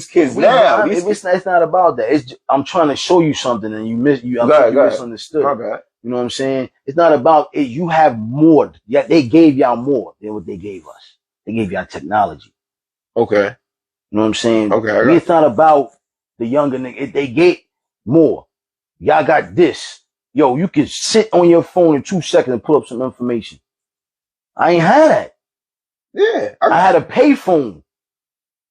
kids now. It's not about that. I'm trying to show you something, and you misunderstood. My bad. You know what I'm saying? It's not about it. You have more. Yeah, they gave y'all more than what they gave us. They gave y'all technology. Okay. You know what I'm saying? Okay. It's not about the younger nigga. They get more. Y'all got this. Yo, you can sit on your phone in 2 seconds and pull up some information. I ain't had that. Yeah. I had a pay phone.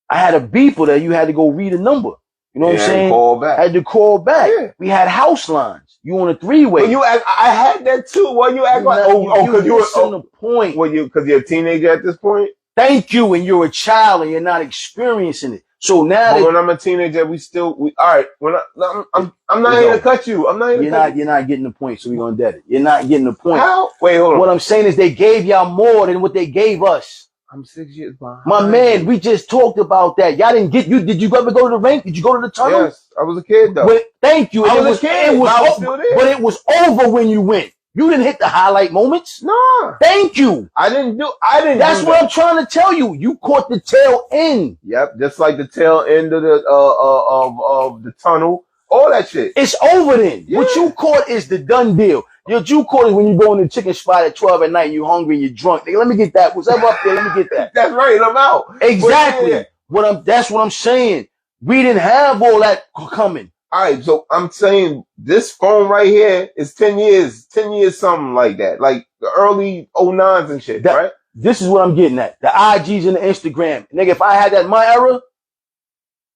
I had a beeper that you had to go read a number. You know what I'm saying? I had to call back. Yeah. We had house lines. You on a 3-way. Well, I had that too. Well, you act like because you were on the point. Well, because you're a teenager at this point. Thank you, and you're a child and you're not experiencing it. So now when I'm a teenager, all right. I'm not here to cut you. I'm not here to cut you. You're not getting the point, so we're gonna dead it. You're not getting the point. How? Wait, hold on. What I'm saying is they gave y'all more than what they gave us. I'm 6 years behind. My man, we just talked about that. Y'all didn't get you. Did you ever go to the rink? Did you go to the tunnel? Yes, I was a kid though. Thank you. I was a kid. But it was over when you went. You didn't hit the highlight moments. No. Thank you. I didn't. That's what I'm trying to tell you. You caught the tail end. Yep, just like the tail end of the tunnel. All that shit. It's over then. Yeah. What you caught is the done deal. What you caught is when you go in the chicken spot at 12 at night and you're hungry and you're drunk. Let me get that. What's up there? Let me get that. That's right. I'm out. Exactly. Yeah. That's what I'm saying. We didn't have all that coming. All right, so I'm saying this phone right here is 10 years, something like that. Like the early 09s and shit, right? This is what I'm getting at. The IGs and the Instagram. Nigga, if I had that in my era.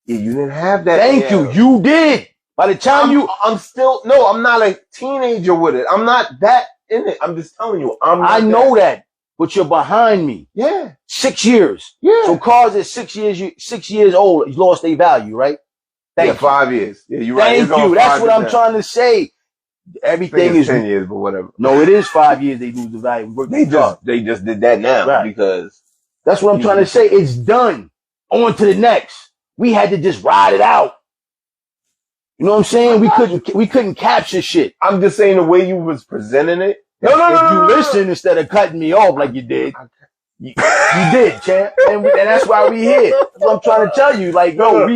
Yeah, you didn't have that. Thank you. You did. By the time I'm not a teenager with it. I'm not that in it. I'm just telling you. I know that, but you're behind me. Yeah. 6 years. Yeah. So cars at 6 years old, you lost their value, right? Thank you. 5 years. Yeah, you're right. Thank you. That's what I'm trying to say. Everything is 10 years, but whatever. No, it is 5 years they lose the value. They just did that now because that's what I'm trying to say. It's done. On to the next. We had to just ride it out. You know what I'm saying? We couldn't capture shit. I'm just saying the way you was presenting it. If you listen instead of cutting me off like you did. You did, champ. And that's why we here. That's what I'm trying to tell you. Like, No.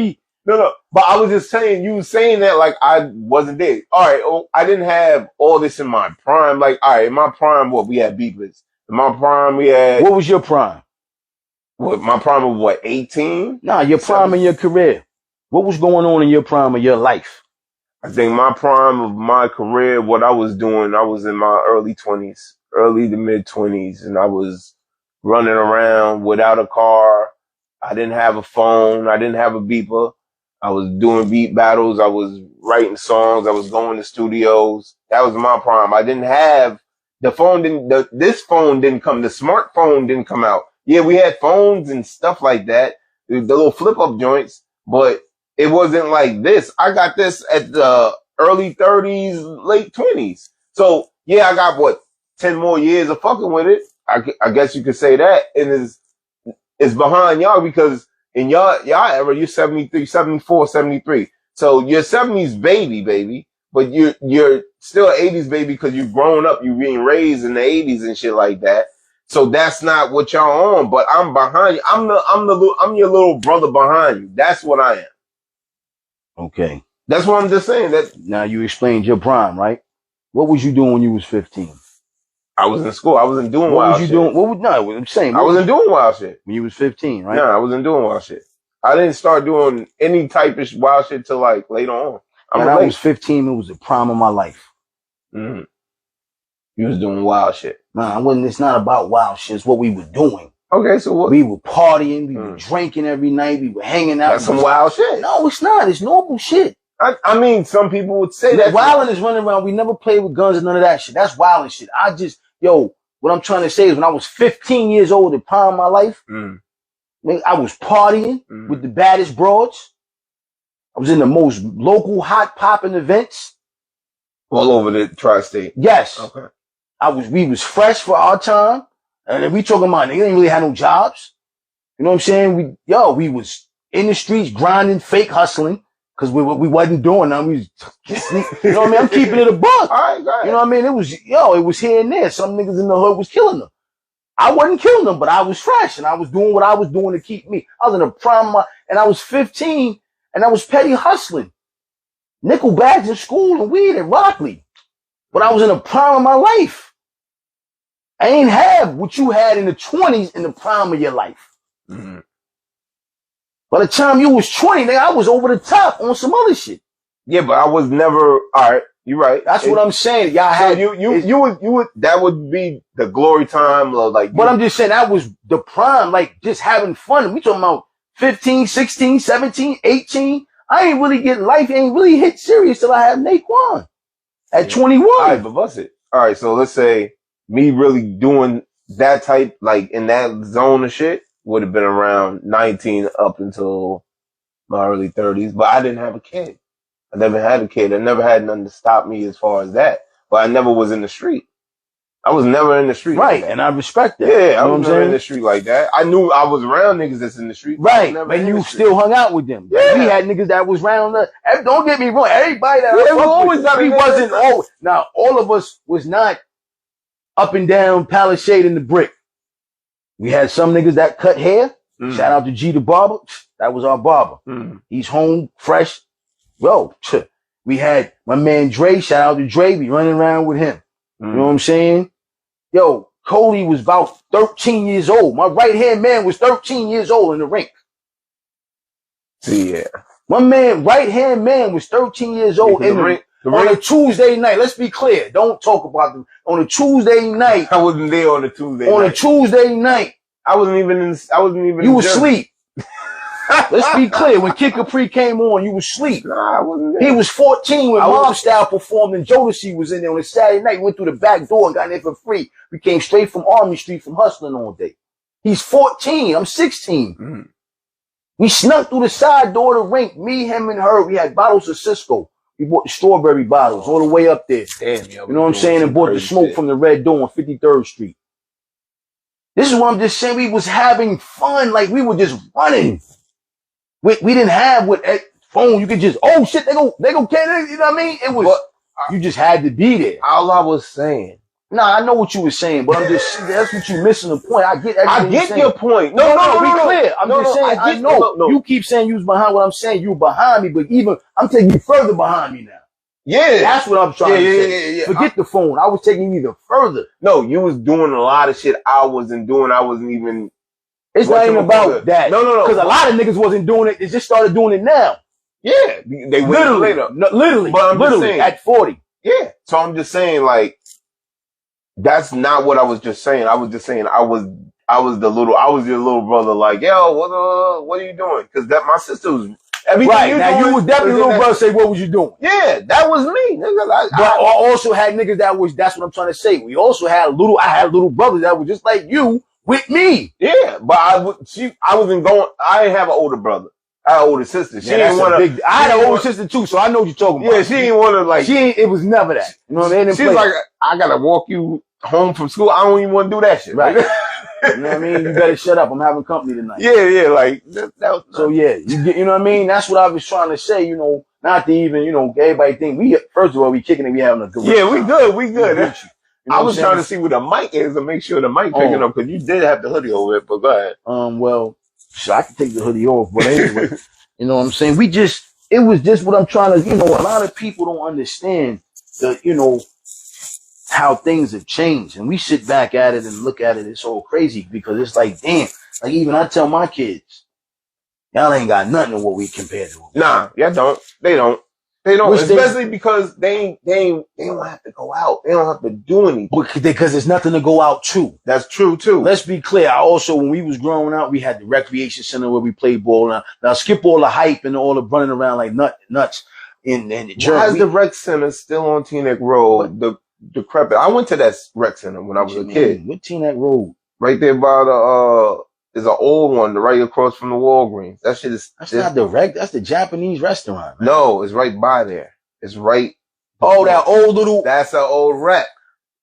But I was just saying, you was saying that like I wasn't there. All right, I didn't have all this in my prime. Like, all right, in my prime, we had beepers. In my prime, we had... What was your prime? My prime was 18? Nah, your prime in your career. What was going on in your prime of your life? I think my prime of my career, what I was doing, I was in my early to mid 20s, and I was running around without a car. I didn't have a phone. I didn't have a beeper. I was doing beat battles. I was writing songs. I was going to studios. That was my prime. I didn't have this phone didn't come. The smartphone didn't come out. Yeah, we had phones and stuff like that. The little flip up joints, but it wasn't like this. I got this at the early 30s, late 20s. So yeah, I got 10 more years of fucking with it. I guess you could say that. And it's behind y'all because in y'all era, you're 73, 74, 73. So you're 70s baby, but you're still 80s baby because you've grown up, you're being raised in the 80s and shit like that. So that's not what y'all on, but I'm behind you. I'm your little brother behind you. That's what I am. Okay. That's what I'm just saying. That now you explained your prime, right? What was you doing when you was 15? I was in school. I wasn't doing wild shit. I'm saying. I wasn't doing wild shit. When you was 15, right? No, I wasn't doing wild shit. I didn't start doing any type of wild shit till like later on. When I was 15, it was the prime of my life. Mm-hmm. You was doing wild shit. Nah, it's not about wild shit. It's what we were doing. Okay, so what? We were partying. We were drinking every night. We were hanging out. That's some wild shit. No, it's not. It's normal shit. I mean, some people would say that. Wilding is running around. We never played with guns and none of that shit. That's wilding shit. What I'm trying to say is when I was 15 years old, the prime of my life, I was partying with the baddest broads. I was in the most local hot popping events. All over the tri-state. Yes. Okay. We was fresh for our time. And if we talking about, they didn't really have no jobs. You know what I'm saying? We was in the streets grinding, fake hustling. Cause we wasn't doing nothing. We was you know what I mean? I'm keeping it a buck. All right, go ahead. You know what I mean? It was here and there. Some niggas in the hood was killing them. I wasn't killing them, but I was fresh and I was doing what I was doing to keep me. I was in the prime and I was 15 and I was petty hustling. Nickel bags in school and weed at Rockley. But I was in the prime of my life. I ain't have what you had in the 20s in the prime of your life. Mm-hmm. By the time you was 20, nigga, I was over the top on some other shit. Yeah, but I was never, all right, you're right. That's what I'm saying. Y'all had, you would, that would be the glory time of like. But I'm just saying that was the prime, like just having fun. We talking about 15, 16, 17, 18. I ain't really getting life, ain't really hit serious till I have Naquan at 21. All right, but bust it. All right, so let's say me really doing that type, like in that zone of shit, would have been around 19 up until my early 30s, but I didn't have a kid. I never had a kid. I never had nothing to stop me as far as that. But I never was in the street. I was never in the street. Right, like and I respect that. Yeah, I was never in the street like that. I knew I was around niggas that's in the street. Right, and you still hung out with them. Yeah. We had niggas that was around us. Don't get me wrong. Everybody that we always got we wasn't always. Now, all of us was not up and down Palisade in the brick. We had some niggas that cut hair. Shout out to G the barber. That was our barber. He's home, fresh. Yo, we had my man Dre. Shout out to Dre. We running around with him. You know what I'm saying? Yo, Coley was about 13 years old. My right-hand man was 13 years old in the rink. Yeah. My right-hand man was 13 years old in the rink. On a Tuesday night. Let's be clear. Don't talk about them. On a Tuesday night. I wasn't there on a Tuesday night. On a Tuesday night. I wasn't even You was asleep. Let's be clear. When Kid Capri came on, you was asleep. Nah, I wasn't there. He was 14 when Mob Style performed and Jodeci was in there on a Saturday night. Went through the back door and got in there for free. We came straight from Army Street from hustling all day. He's 14. I'm 16. We snuck through the side door of the rink. Me, him, and her. We had bottles of Cisco. We bought the strawberry bottles all the way up there. Damn, you know what I'm saying? And bought the smoke from the Red Door on 53rd Street. This is what I'm just saying. We was having fun. Like we were just running. We didn't have what phone. You could just, oh shit, they go, you know what I mean? It was, you just had to be there. All I was saying. Nah, I know what you were saying, but I'm just, that's what you missing the point. I get everything. I get your point. No, be clear. I'm just saying, I know. You keep saying you was behind what I'm saying. You were behind me, but even, I'm taking you further behind me now. Yeah. That's what I'm trying to say. Forget the phone. I was taking you even further. No, you was doing a lot of shit I wasn't doing. I wasn't even. It's not even about that. No. Because a lot of niggas wasn't doing it. They just started doing it now. Yeah. They literally. Later. No, literally. But I'm literally saying, at 40. Yeah. So I'm just saying, like, that's not what I was just saying. I was just saying I was your little brother. Like, yo, what are you doing? Because my sister was. Right, now you was definitely little brother say, what was you doing? Yeah, that was me. Nigga. But I also had niggas that's what I'm trying to say. We also had I had little brothers that were just like you with me. Yeah, but I wasn't going, I didn't have an older brother. I had an older sister. She didn't want to. I had an older sister too, so I know what you're talking about. Yeah, she didn't want to like. It was never that. You know what I mean? She's like, I gotta walk you home from school. I don't even want to do that shit. Right. You know what I mean? You better shut up. I'm having company tonight. Yeah, like that so yeah, you know what I mean? That's what I was trying to say, you know, not to even, you know, everybody think first of all, we kicking it, we having a good Yeah, we good. You know I was trying to see where the mic is to make sure the mic picking up, because you did have the hoodie over it, but go ahead. Well, so I can take the hoodie off, but anyway, you know what I'm saying? It was just what I'm trying to, you know, a lot of people don't understand you know, how things have changed, and we sit back at it and look at it. It's all crazy because it's like, damn. Like even I tell my kids, y'all ain't got nothing to what we compare to. Nah, y'all don't. They don't. Especially because they don't have to go out. They don't have to do anything. Because there's nothing to go out to. That's true too. Let's be clear. When we was growing up, we had the recreation center where we played ball. Now skip all the hype and all the running around like nuts in the journey. Why is the rec center still on Teaneck Road? The decrepit. I went to that rec center when I was a kid. What Teaneck Road? Right there by is an old one, right across from the Walgreens. That shit is. That's not direct. That's the Japanese restaurant. Man. No, it's right by there. It's right. Oh, that old little. That's an old rec.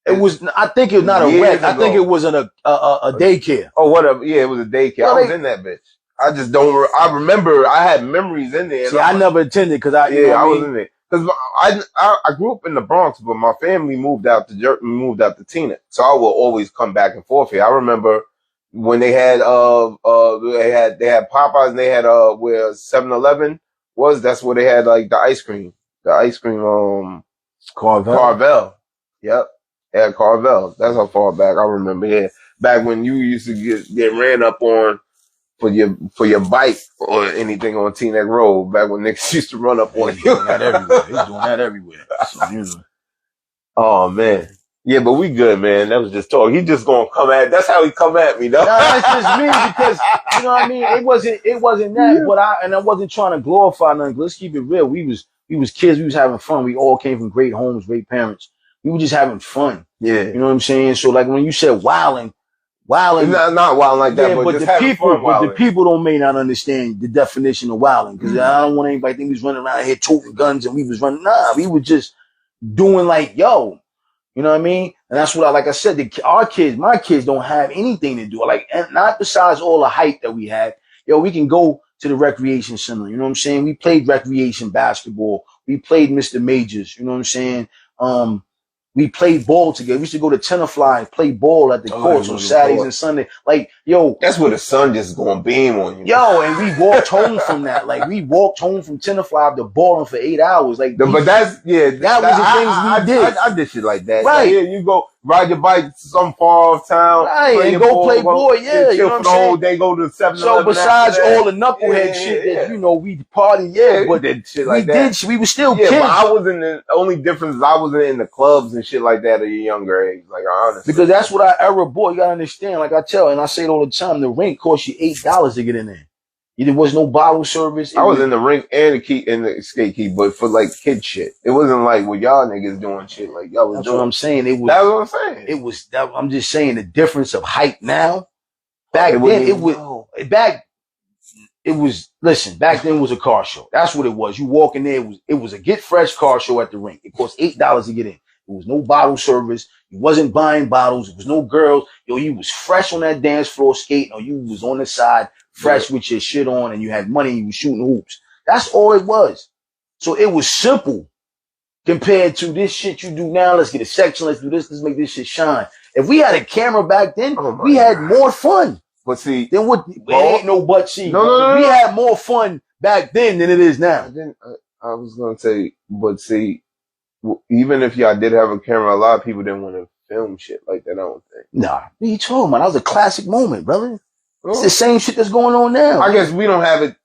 It was. I think it was not a rec. I think it was a daycare. Oh, whatever. Yeah, it was a daycare. Well, I was in that bitch. I just don't. I remember I had memories in there. See, I never attended because I. Yeah, I was in there because I grew up in the Bronx, but my family moved out to Teaneck, so I will always come back and forth here. I remember when they had they had Popeyes and they had where 7-Eleven was. That's where they had like the ice cream Carvel. Yep. Yeah, Carvel. That's how far back I remember. Yeah, back when you used to get ran up on for your bike or anything on Teaneck Road. Back when niggas used to run up on you. Doing that everywhere. They doing that everywhere. So, you know. Oh man, yeah, but we good, man. That was just talk. He just gonna come at. That's how he come at me, though. No, that's just me because you know what I mean. It wasn't that. Yeah. But I wasn't trying to glorify nothing. Let's keep it real. We was kids. We was having fun. We all came from great homes, great parents. We were just having fun. Yeah. You know what I'm saying? So like when you said wilding, not wilding like that, yeah, but just the people may not understand the definition of wilding because I don't want anybody to think we was running around here toting guns and we was running. Nah, we were just doing like, yo, you know what I mean? And that's what like I said, my kids don't have anything to do. Like, and not besides all the hype that we had. Yo, we can go to the recreation center. You know what I'm saying? We played recreation basketball. We played Mr. Majors. You know what I'm saying? We played ball together. We used to go to Tenafly and play ball at the courts on Saturdays and Sundays. Like, yo. That's where the sun just going to beam on you. Yo, and we walked home from that. Like, we walked home from Tenafly to balling for 8 hours. Like, but that was the things we did. I did shit like that. Right. Like, yeah, you go ride your bike to some far off town. Right, and go play ball. Yeah, you know what I'm saying? For the whole day, go to 7-Eleven. So besides all the knucklehead shit that, you know, we party, but we did shit like that. We were still kids. But I wasn't the only difference is I wasn't in the clubs and shit like that at a younger age. Like, honestly. Because that's what our era bought. You gotta understand. Like I tell, and I say it all the time, the rink cost you $8 to get in there. There was no bottle service. I was in the rink and the skate key, but for like kid shit. It wasn't like what y'all niggas doing shit like y'all was That's doing. What I'm saying. That's what I'm saying. It was that. I'm just saying the difference of hype now. Back then, back then was a car show. That's what it was. You walk in there, it was a get fresh car show at the rink. It cost $8 to get in. There was no bottle service. You wasn't buying bottles. There was no girls. Yo, you was fresh on that dance floor skating, or you was on the side fresh with your shit on, and you had money and you was shooting hoops. That's all it was. So it was simple compared to this shit you do now. Let's get a section. Let's do this. Let's make this shit shine. If we had a camera back then, we had more fun. But see, then what? It ain't no but see. No. We had more fun back then than it is now. I was gonna say, but see, even if y'all did have a camera, a lot of people didn't want to film shit like that. I don't think. Nah, what are you talking about? That was a classic moment, brother. It's the same shit that's going on now. I guess we don't have it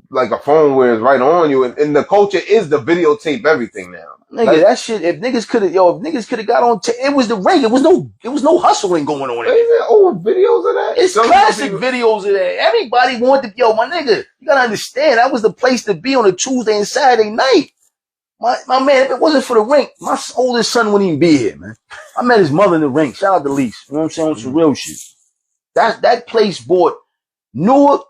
like a phone where it's right on you, and the culture is the videotape everything now. Nigga, like, that shit. If niggas could have got on, it was the ring. It was no hustling going on. There old videos of that. It's classic videos of that. Everybody wanted to. My nigga, you gotta understand. That was the place to be on a Tuesday and Saturday night. My man, if it wasn't for the rink, my oldest son wouldn't even be here, man. I met his mother in the rink. Shout out to Lise. You know what I'm saying? On some real shit. That place bought Newark,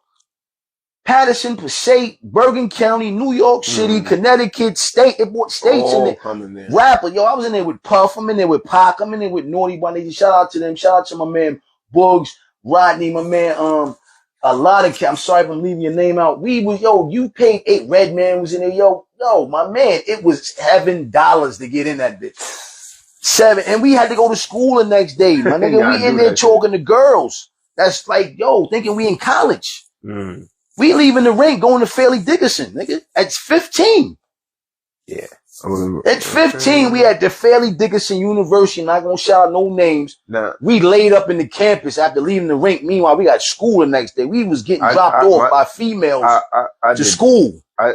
Patterson, Passaic, Bergen County, New York City, Connecticut, state. It bought states in there. Rapper. Yo, I was in there with Puff. I'm in there with Pac. I'm in there with Naughty Bunny. Shout out to them. Shout out to my man Bugs, Rodney, my man, a lot of I'm sorry if I'm leaving your name out. We was, you paid $8. Redman was in there. Yo, my man, it was $7 to get in that bitch. $7. And we had to go to school the next day. My nigga, we in there talking to girls. That's like, thinking we in college. We leaving the rink going to Fairleigh Dickinson, nigga. At 15. Yeah. At 15, we at the Fairleigh Dickinson University. Not gonna shout out no names. Nah. We laid up in the campus after leaving the rink. Meanwhile, we got school the next day. We was getting dropped off by females to school. I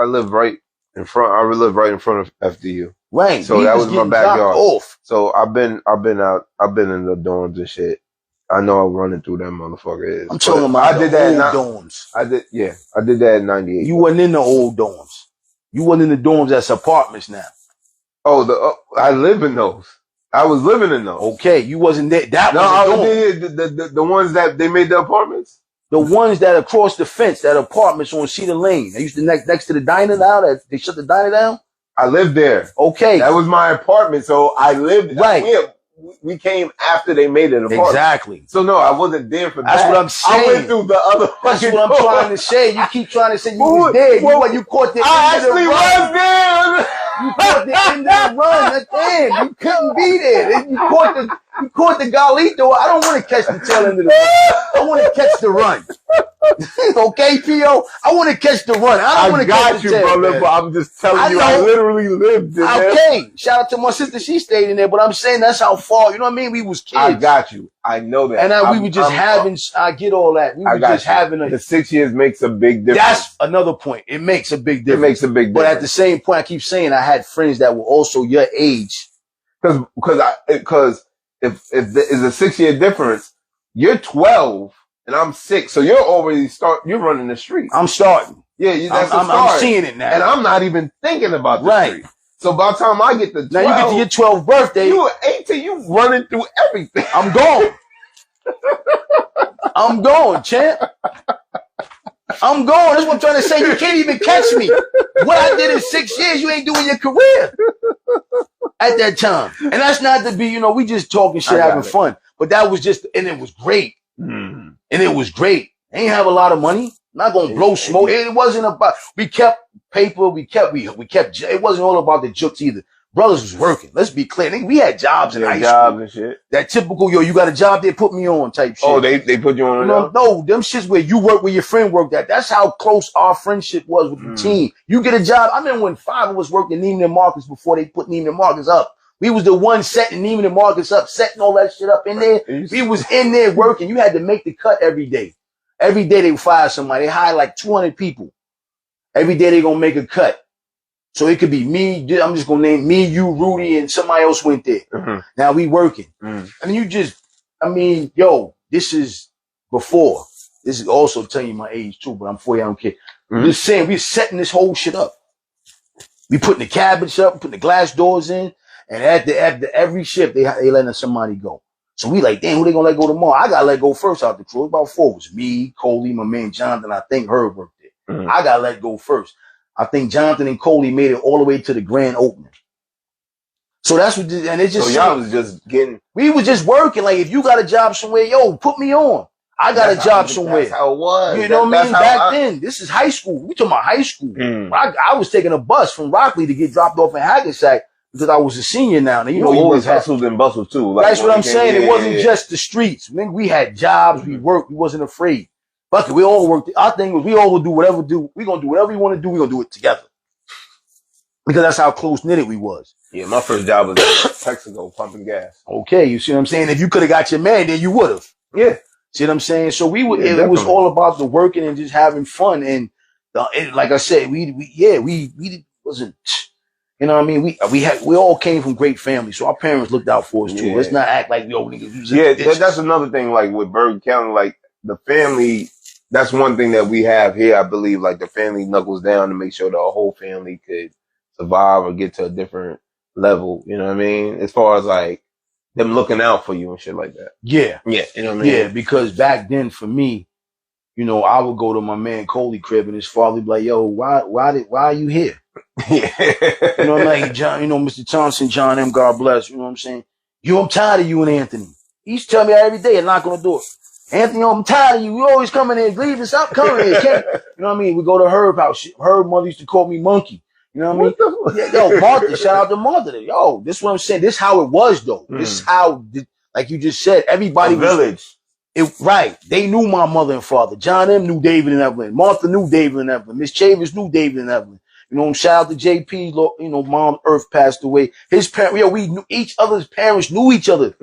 live right in front. I live right in front of FDU. Right. So that was my backyard. So I've been in the dorms and shit. I know I'm running through them motherfuckers. I'm talking about the old dorms. I did that in 98. You wasn't in the old dorms. You wasn't in the dorms that's apartments now. I live in those. I was living in those. Okay, you wasn't there. That was the ones that they made the apartments. The ones that across the fence, that apartments on Cedar Lane. They used to next to the diner now. That they shut the diner down. I lived there. Okay, that was my apartment, so I lived. Right. We came after they made it apartment. Exactly. So no, I wasn't there for that. That's what I'm saying. I went through the other. That's what I'm trying to say. You keep trying to say you was there. You caught the end of the run. I actually was there. You caught the end of the run. Damn, you couldn't be there. You caught the Galito. I don't want to catch the tail end of the run. I want to catch the run. Okay, P.O. I want to catch the run. I don't want to catch the tail. I got you, brother, but I'm just telling you, I literally lived in there. Okay, shout out to my sister. She stayed in there, but I'm saying that's how far. You know what I mean? We was kids. I got you. I know that. And we were just having. I get all that. We were just having the 6 years makes a big difference. That's another point. It makes a big difference. It makes a big difference. But at the same point, I keep saying I had friends that were also your age. Because if it's a 6 year difference, you're 12 and I'm 6, so you're running the street. I'm starting. Yeah, I'm seeing it now, and I'm not even thinking about the street. So by the time I get to 12, now you get to your 12th birthday, you were 18, you running through everything. I'm gone. I'm going, champ. I'm going. That's what I'm trying to say. You can't even catch me. What I did in 6 years, you ain't doing your career at that time. And that's not to be, we just talking shit, having fun. But that was just, and it was great. And it was great. They ain't have a lot of money. Not gonna blow smoke. It wasn't about, we kept paper, we kept, it wasn't all about the jokes either. Brothers was working. Let's be clear. We had jobs in high school. And shit. That typical, you got a job, they put me on type shit. Oh, they put you on? No, them shits where you work where your friend worked at. That's how close our friendship was with the team. You get a job. I remember when 5 of us worked in Neiman Marcus before they put Neiman Marcus up. We was the one setting Neiman Marcus up, setting all that shit up in there. We was in there working. You had to make the cut every day. Every day they would fire somebody. They hired like 200 people. Every day they gonna make a cut. So it could be me. I'm just gonna name me, you, Rudy, and somebody else went there. Now we working. And you just, this is before. This is also telling you my age too, but I'm 40, I don't care. Just saying, we're setting this whole shit up. We putting the cabinets up, putting the glass doors in, and at every shift, they letting somebody go. So we like, damn, who they gonna let go tomorrow? I got let go first out the crew. About 4. It was me, Coley, my man Jonathan. I think Herb worked there. I got let go first. I think Jonathan and Coley made it all the way to the grand opening. So that's what, and it just. So y'all was just getting. We was just working. Like, if you got a job somewhere, put me on. I got a job somewhere. That's how it was. You know what I mean? Back then, this is high school. We talking about high school. I was taking a bus from Rockley to get dropped off in Hackensack because I was a senior now. And, you always hustled and bustled too. Like, that's what I'm saying. It wasn't just the streets. We had jobs. We worked. We wasn't afraid. But we all worked. Our thing was we all would do whatever we gonna do whatever we want to do. We gonna do it together because that's how close knitted we was. Yeah, my first job was in Texaco pumping gas. Okay, you see what I'm saying? If you could have got your man, then you would have. Yeah, see what I'm saying? So we would. It was all about the working and just having fun. And like I said, we wasn't. You know what I mean? We all came from great families, so our parents looked out for us too. Let's not act like niggas. That's another thing. Like with Bergen County, like the family. That's one thing that we have here. I believe like the family knuckles down to make sure the whole family could survive or get to a different level. You know what I mean? As far as like them looking out for you and shit like that. Yeah. Yeah. You know what I mean? Yeah, because back then for me, I would go to my man Coley crib and his father would be like, yo, why are you here? Yeah. Like John, Mr. Thompson, John M., God bless, you know what I'm saying? I'm tired of you and Anthony. He used to tell me that every day and knock on the door. Anthony, I'm tired of you. You always coming here, leaving, stop coming here. You know what I mean? We go to Herb house. Herb mother used to call me Monkey. You know what I mean? Yo, Martha, shout out to Martha. Yo, this is what I'm saying. This is how it was though. This is how, like you just said, everybody was village. Right. They knew my mother and father. John M. knew David and Evelyn. Martha knew David and Evelyn. Miss Chavis knew David and Evelyn. Shout out to JP. Mom Earth passed away. His parents, we knew each other's parents knew each other.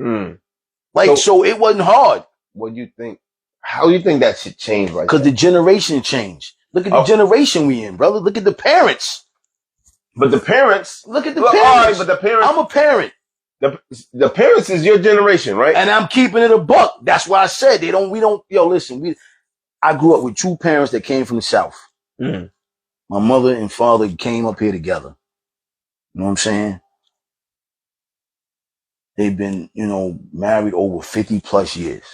So it wasn't hard. What do you think? How do you think that should change like that? Because the generation changed. Look at the generation we in, brother. Look at the parents. But the parents. Look at the parents. All right, but the parents. I'm a parent. The parents is your generation, right? And I'm keeping it a buck. That's why I said listen, I grew up with 2 parents that came from the South. My mother and father came up here together. You know what I'm saying? They've been, married over 50 plus years.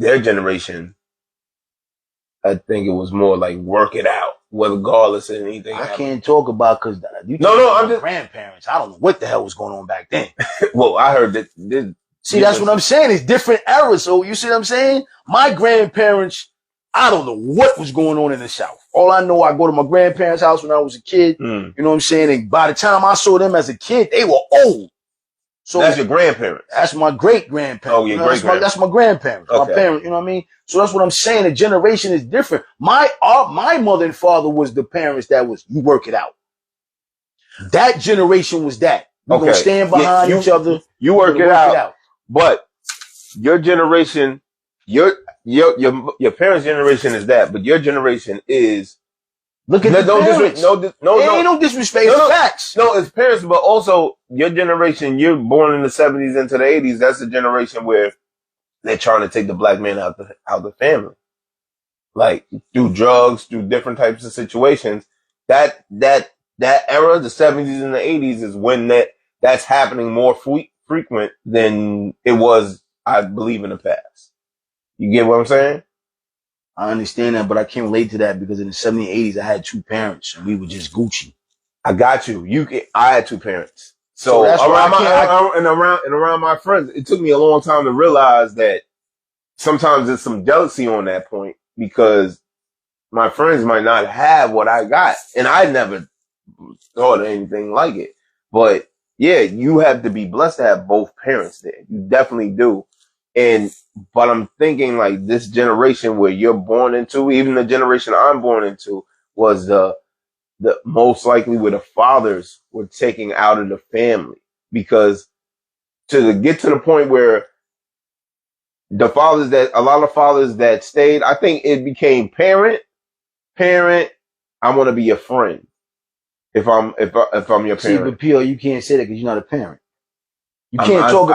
their generation, I think it was more like work it out, regardless of anything. I can't talk about because you I'm just grandparents. I don't know what the hell was going on back then. Well, I heard that. See, that's what I'm saying. It's different eras. So you see what I'm saying? My grandparents, I don't know what was going on in the South. All I know, I go to my grandparents' house when I was a kid. You know what I'm saying? And by the time I saw them as a kid, they were old. So that's your grandparents. That's my great grandparents. Oh, your great grandparents. That's my grandparents. Okay. My parents. You know what I mean? So that's what I'm saying. The generation is different. My mother and father was the parents that was you work it out. That generation was that. We're gonna stand behind each other. You work it out. But your generation, your parents' generation is that. But your generation is. Look at no ain't no disrespect. It's facts. No, it's parents, but also your generation. You're born in the 70s into the 80s. That's the generation where they're trying to take the black man out the family, like through drugs, through different types of situations. That era, the 70s and the 80s, is when that's happening more frequent than it was, I believe, in the past. You get what I'm saying? I understand that, but I can't relate to that because in the 70s and 80s, I had two parents and we were just Gucci. I got you. I had two parents. So that's around my friends, it took me a long time to realize that sometimes there's some jealousy on that point because my friends might not have what I got. And I never thought of anything like it. But yeah, you have to be blessed to have both parents there. You definitely do. But I'm thinking like this generation where you're born into, even the generation I'm born into, was the most likely where the fathers were taking out of the family, because to get to the point where a lot of fathers that stayed, I think it became parent, I want to be a friend. If I'm your parent. See, but P.O., you can't say that because you're not a parent. You can't talk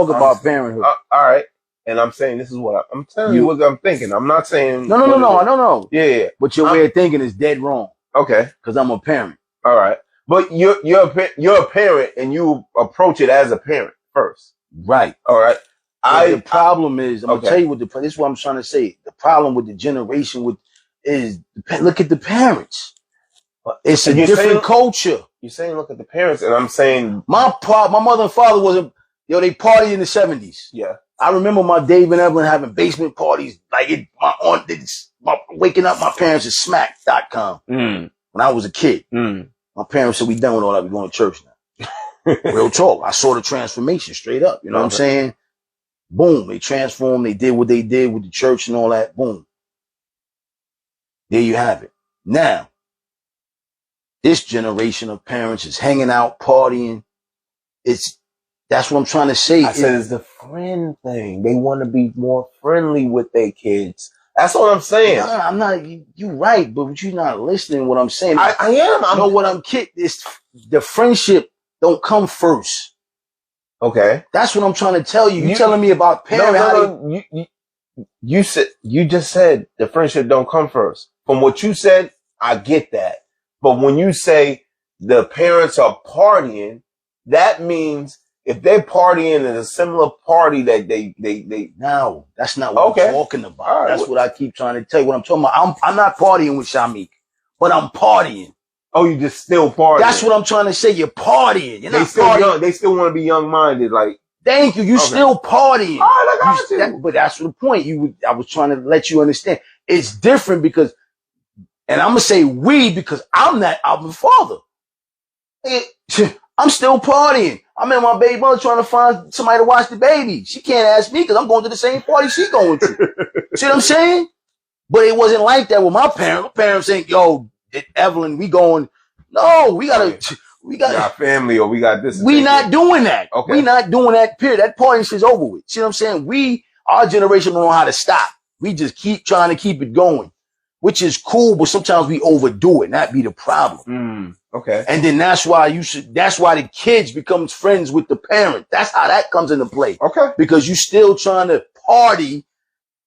about parenthood. All right. And I'm saying this is what I'm telling you what I'm thinking. I'm not saying no. Yeah. But your way of thinking is dead wrong. Okay. Because I'm a parent. All right. But you're a parent and you approach it as a parent first. Right. All right. The problem is, I'm gonna tell you this is what I'm trying to say. The problem with the generation is look at the parents. It's a different culture. You're saying look at the parents, and I'm saying my mother and father wasn't. They partied in the 70s. Yeah. I remember my Dave and Evelyn having basement parties. Like waking up my parents at smack.com when I was a kid. My parents said, we done with all that. We going to church now. Real talk. I saw the transformation straight up. You know what I'm saying? Boom. They transformed. They did what they did with the church and all that. Boom. There you have it. Now, this generation of parents is hanging out, partying. That's what I'm trying to say. I said it's the friend thing. They want to be more friendly with their kids. That's what I'm saying. No, I'm not. You're right, but you're not listening to what I'm saying. I am. I know what I'm kidding. It's the friendship don't come first. Okay. That's what I'm trying to tell you. You're telling me about parents. No. You just said the friendship don't come first. From what you said, I get that. But when you say the parents are partying, that means if they're partying in a similar party that they no, that's not what I'm talking about. Right. That's what I keep trying to tell you. What I'm talking about, I'm not partying with SHAMEEK, but I'm partying. Oh, you just still partying. That's what I'm trying to say. You're partying. You're not still young. They still want to be young-minded. Like, thank you. You still partying. All right, I got you. But that's the point. I was trying to let you understand. It's different because, and I'm gonna say we because I'm not our father. I'm still partying. I'm in my baby mother trying to find somebody to watch the baby. She can't ask me because I'm going to the same party she going to. See what I'm saying? But it wasn't like that with my parents. My parents ain't, yo, Evelyn, we going. No, we got family or we got this. We not doing that. Okay. We not doing that, period. That party shit's over with. See what I'm saying? Our generation don't know how to stop. We just keep trying to keep it going, which is cool, but sometimes we overdo it. And that be the problem. Okay. And then that's why the kids becomes friends with the parent. That's how that comes into play. Okay. Because you still trying to party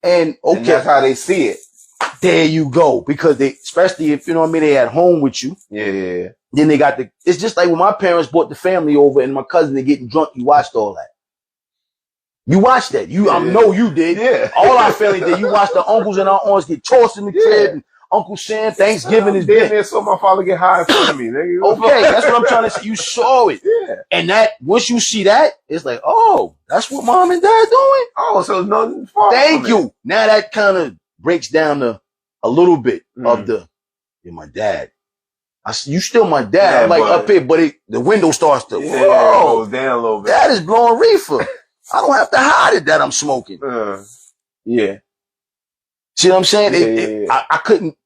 and And that's how they see it. There you go. Because especially if, you know what I mean, they at home with you. Yeah. Then they got it's just like when my parents brought the family over and my cousin, they getting drunk, you watched all that. You watched that. I know you did. Yeah. All our family did. You watched the uncles and our aunts get tossed in the crib. And Uncle Sam, Thanksgiving is big. There saw my father get high in front of me, nigga. Okay, that's what I'm trying to say. You saw it. Yeah. And that, once you see that, it's like, oh, that's what mom and dad doing? Oh, so it's nothing far. Thank you. Now that kind of breaks down a little bit of you're my dad. You still my dad. Yeah, I'm like up here, but the window starts to, it goes down a little bit. That is blowing reefer. I don't have to hide it that I'm smoking. Yeah. See what I'm saying? I couldn't,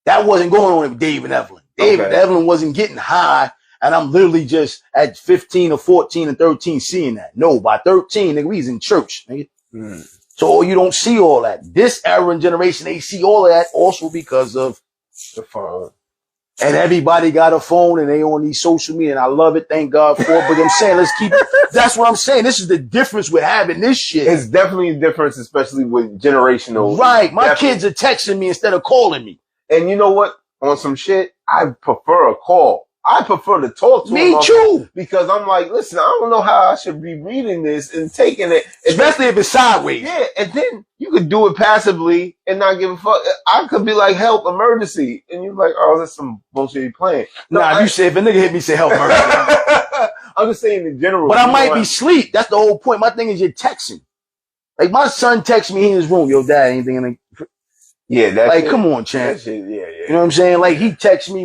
that wasn't going on with Dave and Evelyn. Dave and Evelyn wasn't getting high, and I'm literally just at 15 or 14 and 13 seeing that. No, by 13, nigga, we was in church, nigga. So you don't see all that. This era and generation, they see all of that also because of the phone. And everybody got a phone and they on these social media, and I love it. Thank God for it. But I'm saying, let's keep it. That's what I'm saying. This is the difference with having this shit. It's definitely a difference, especially with generational. Right. My kids are texting me instead of calling me. And you know what? On some shit, I prefer a call. I prefer to talk to me too. Because I'm like, listen, I don't know how I should be reading this and taking it. Especially if it's sideways. Yeah. And then you could do it passively and not give a fuck. I could be like, help, emergency. And you're like, oh, that's some bullshit you playing. Nah, you say, if a nigga hit me, say help, emergency. I'm just saying in general. But I might be asleep. That's the whole point. My thing is you're texting. Like my son texts me in his room, yo, dad, anything in the... Yeah, that's like, come on, champ. Yeah. You know what I'm saying? Like, he texted me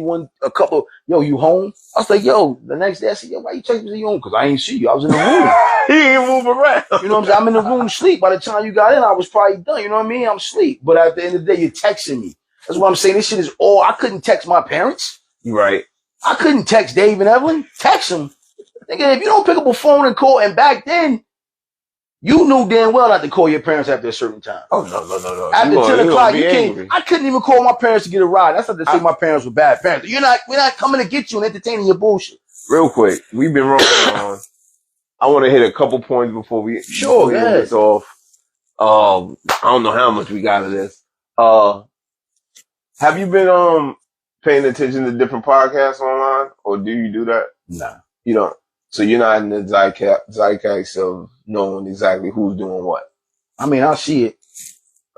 yo, you home? I was like, yo, the next day I said, yo, why you texting me you home? Because I ain't see you. I was in the room. He ain't move around. You know what I'm saying? I'm in the room sleep. By the time you got in, I was probably done. You know what I mean? I'm asleep. But at the end of the day, you're texting me. That's what I'm saying. This shit is all. I couldn't text my parents. Right. I couldn't text Dave and Evelyn. Text them. Nigga, if you don't pick up a phone and call, and back then, you knew damn well not to call your parents after a certain time. Oh, no. After 10 o'clock, you can't. I couldn't even call my parents to get a ride. That's not to say my parents were bad parents. We're not coming to get you and entertaining your bullshit. Real quick, we've been rolling on. I want to hit a couple points before we get this off. I don't know how much we got of this. Have you been paying attention to different podcasts online, or do you do that? Nah. You don't. So you're not in the zeitgeist of knowing exactly who's doing what. I mean, I see it.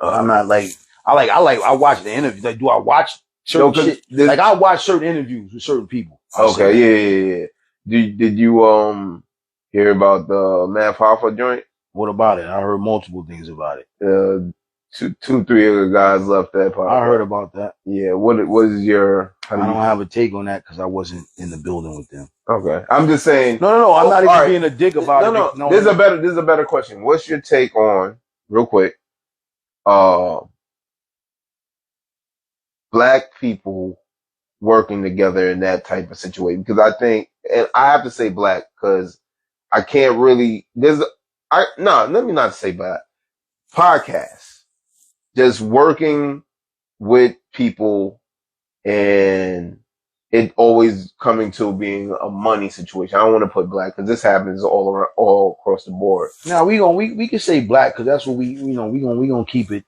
I'm not like I watch the interviews. Like, do I watch certain shit? Like, I watch certain interviews with certain people. Okay, yeah. Did you hear about the Math Hoffa joint? What about it? I heard multiple things about it. 2-3 other guys left that podcast. I heard about that. Yeah. What is your? I don't have a take on that because I wasn't in the building with them. Okay. I'm just saying. No. I'm not even being a dick about it. No. This is a better question. What's your take on, real quick, black people working together in that type of situation? Because I think, and I have to say black because I can't really, let me not say black. Podcasts. Just working with people and it always coming to being a money situation. I don't want to put black because this happens all across the board. Now we can say black because that's what we gonna keep it.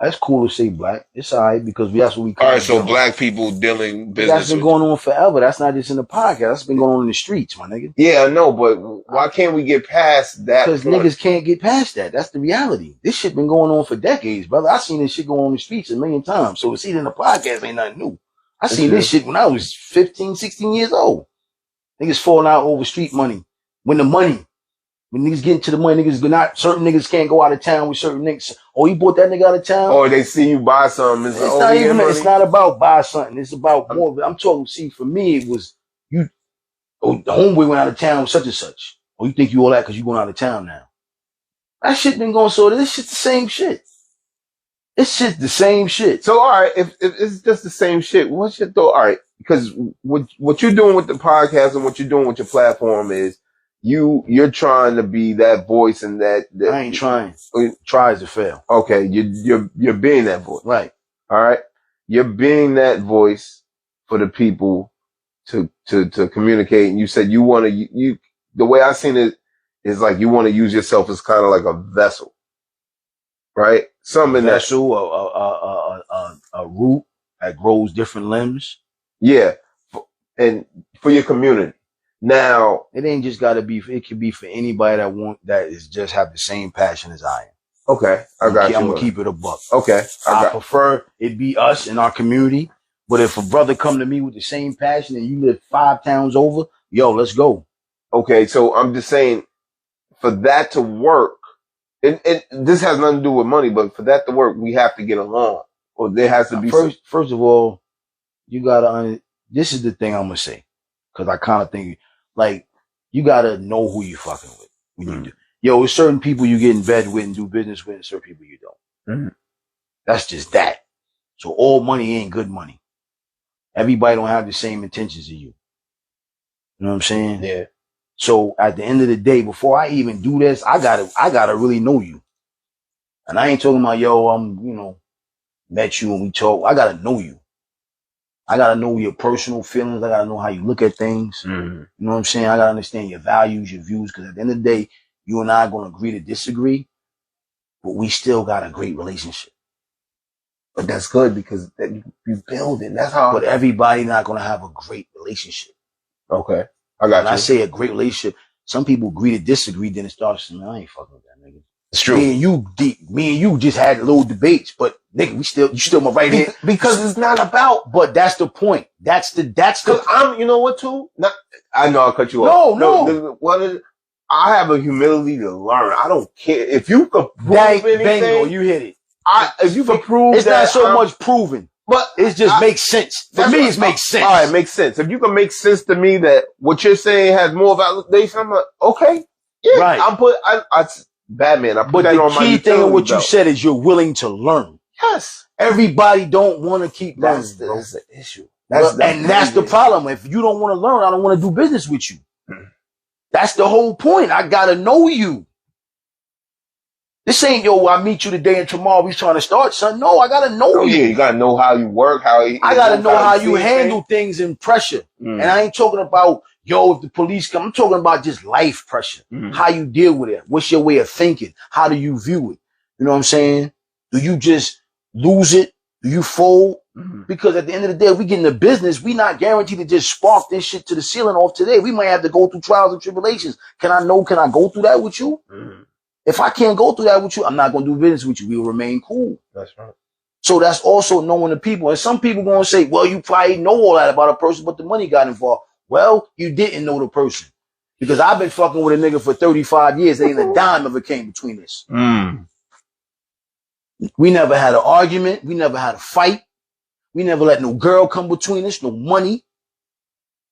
That's cool to say black. It's all right because that's what we. All right, so black people dealing business. That's been going on forever. That's not just in the podcast. That's been going on in the streets, my nigga. Yeah, I know, but why can't we get past that? Because niggas can't get past that. That's the reality. This shit been going on for decades, brother. I seen this shit go on the streets a million times. So see it in the podcast ain't nothing new. I seen this shit when I was 15, 16 years old. Niggas falling out over street money. When niggas get into the money, certain niggas can't go out of town with certain niggas. Oh, you bought that nigga out of town? Or they see you buy something. It's not about buy something. It's about more of it. I'm talking, see, for me, it was the homeboy went out of town with such and such. Oh, you think you all that because you going out of town now. That shit been going so, this shit's the same shit. It's just the same shit. So, all right, if it's just the same shit, what's your thought? All right, because what you're doing with the podcast and what you're doing with your platform is, you're trying to be that voice and that I ain't trying. Tries to fail. Okay, you're being that voice. Right. All right. You're being that voice for the people to communicate. And you said you want to, the way I seen it is like you want to use yourself as kind of like a vessel. Right? Something a vessel, a root that grows different limbs. Yeah. And for your community. Now, it ain't just got to be. It could be for anybody that is just have the same passion as I am. Okay, I got you. I'm gonna keep it a buck. Okay, I prefer it be us in our community. But if a brother come to me with the same passion and you live 5 towns over, yo, let's go. Okay, so I'm just saying, for that to work, this has nothing to do with money, but for that to work, we have to get along, or there has to be first of all, you gotta. This is the thing I'm gonna say, because I kind of think like you gotta know who you fucking with when you do. Yo, there's certain people you get in bed with and do business with, and certain people you don't. That's just that. So all money ain't good money. Everybody don't have the same intentions as you. You know what I'm saying? Yeah. So at the end of the day, before I even do this, I gotta really know you. And I ain't talking about, yo, met you and we talk. I gotta know you. I gotta know your personal feelings. I gotta know how you look at things. You know what I'm saying? I gotta understand your values, your views, because at the end of the day, you and I are gonna agree to disagree, but we still got a great relationship. But that's good because you build it. That's how. But everybody not gonna have a great relationship. Okay, I got you. When I say a great relationship, some people agree to disagree, then it starts. Man, I ain't fucking with that nigga. It's true. Me and you just had little debates, but nigga, you still my right hand. Because it's not about. But that's the point. That's the. You know what too? I know I cut you off. No. I have a humility to learn. I don't care if you could prove anything. Bingo, you hit it. If you could prove it's not so much proven, but it just makes sense. For me, it makes sense. All right, it makes sense. If you can make sense to me that what you're saying has more validation, I'm like, okay, yeah. Right. Batman. I put that on my. But the key thing of what you said is you're willing to learn. Yes. Everybody don't want to keep learning. That's the issue. That's the problem. If you don't want to learn, I don't want to do business with you. That's the whole point. I gotta know you. This ain't, yo, I meet you today and tomorrow we trying to start, son. No, I gotta know you. Yeah, you gotta know how you work, I gotta know how you handle things in pressure. And I ain't talking about, yo, if the police come, I'm talking about just life pressure. How you deal with it. What's your way of thinking? How do you view it? You know what I'm saying? Do you just lose it? Do you fold? Because at the end of the day, if we get in the business, we not guaranteed to just spark this shit to the ceiling off today. We might have to go through trials and tribulations. Can I go through that with you? If I can't go through that with you, I'm not going to do business with you. We will remain cool. That's right. So that's also knowing the people. And some people going to say, well, you probably know all that about a person, but the money got involved. Well, you didn't know the person. Because I've been fucking with a nigga for 35 years. Ain't a dime ever came between us. We never had an argument. We never had a fight. We never let no girl come between us, no money.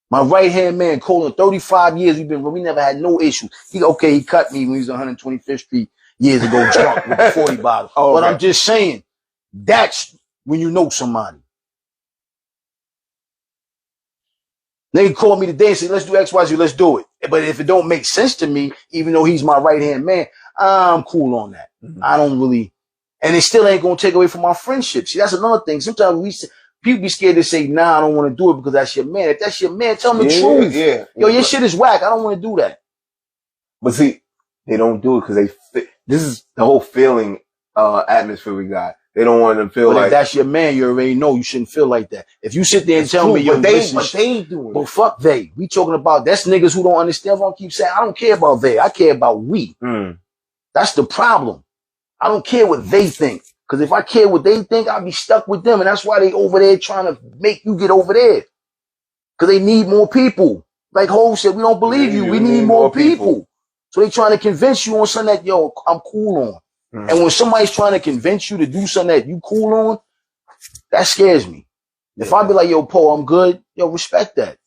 My right-hand man, Colin, 35 years we never had no issue. He cut me when he was 125th Street years ago drunk with a 40 bottle. But I'm just saying, that's when you know somebody. They call me today and say, let's do XYZ, let's do it. But if it don't make sense to me, even though he's my right-hand man, I'm cool on that. I don't really, and it still ain't going to take away from our friendship. See, that's another thing. Sometimes people be scared to say, nah, I don't want to do it because that's your man. If that's your man, tell him the truth. Yeah. Yo, your shit is whack. I don't want to do that. But see, they don't do it because this is the whole feeling atmosphere we got. They don't want to feel but like. If that's your man, you already know you shouldn't feel like that. If you sit there and tell me, yo, they doing it. Fuck they. We talking about, that's niggas who don't understand. I keep saying, I don't care about they. I care about we. That's the problem. I don't care what they think. Because if I care what they think, I'll be stuck with them. And that's why they over there trying to make you get over there. Because they need more people. Like Ho said, we don't believe you. We need more people. So they trying to convince you on something that, yo, I'm cool on. And when somebody's trying to convince you to do something that you cool on, that scares me. If I be like, yo, Poe, I'm good, yo, respect that.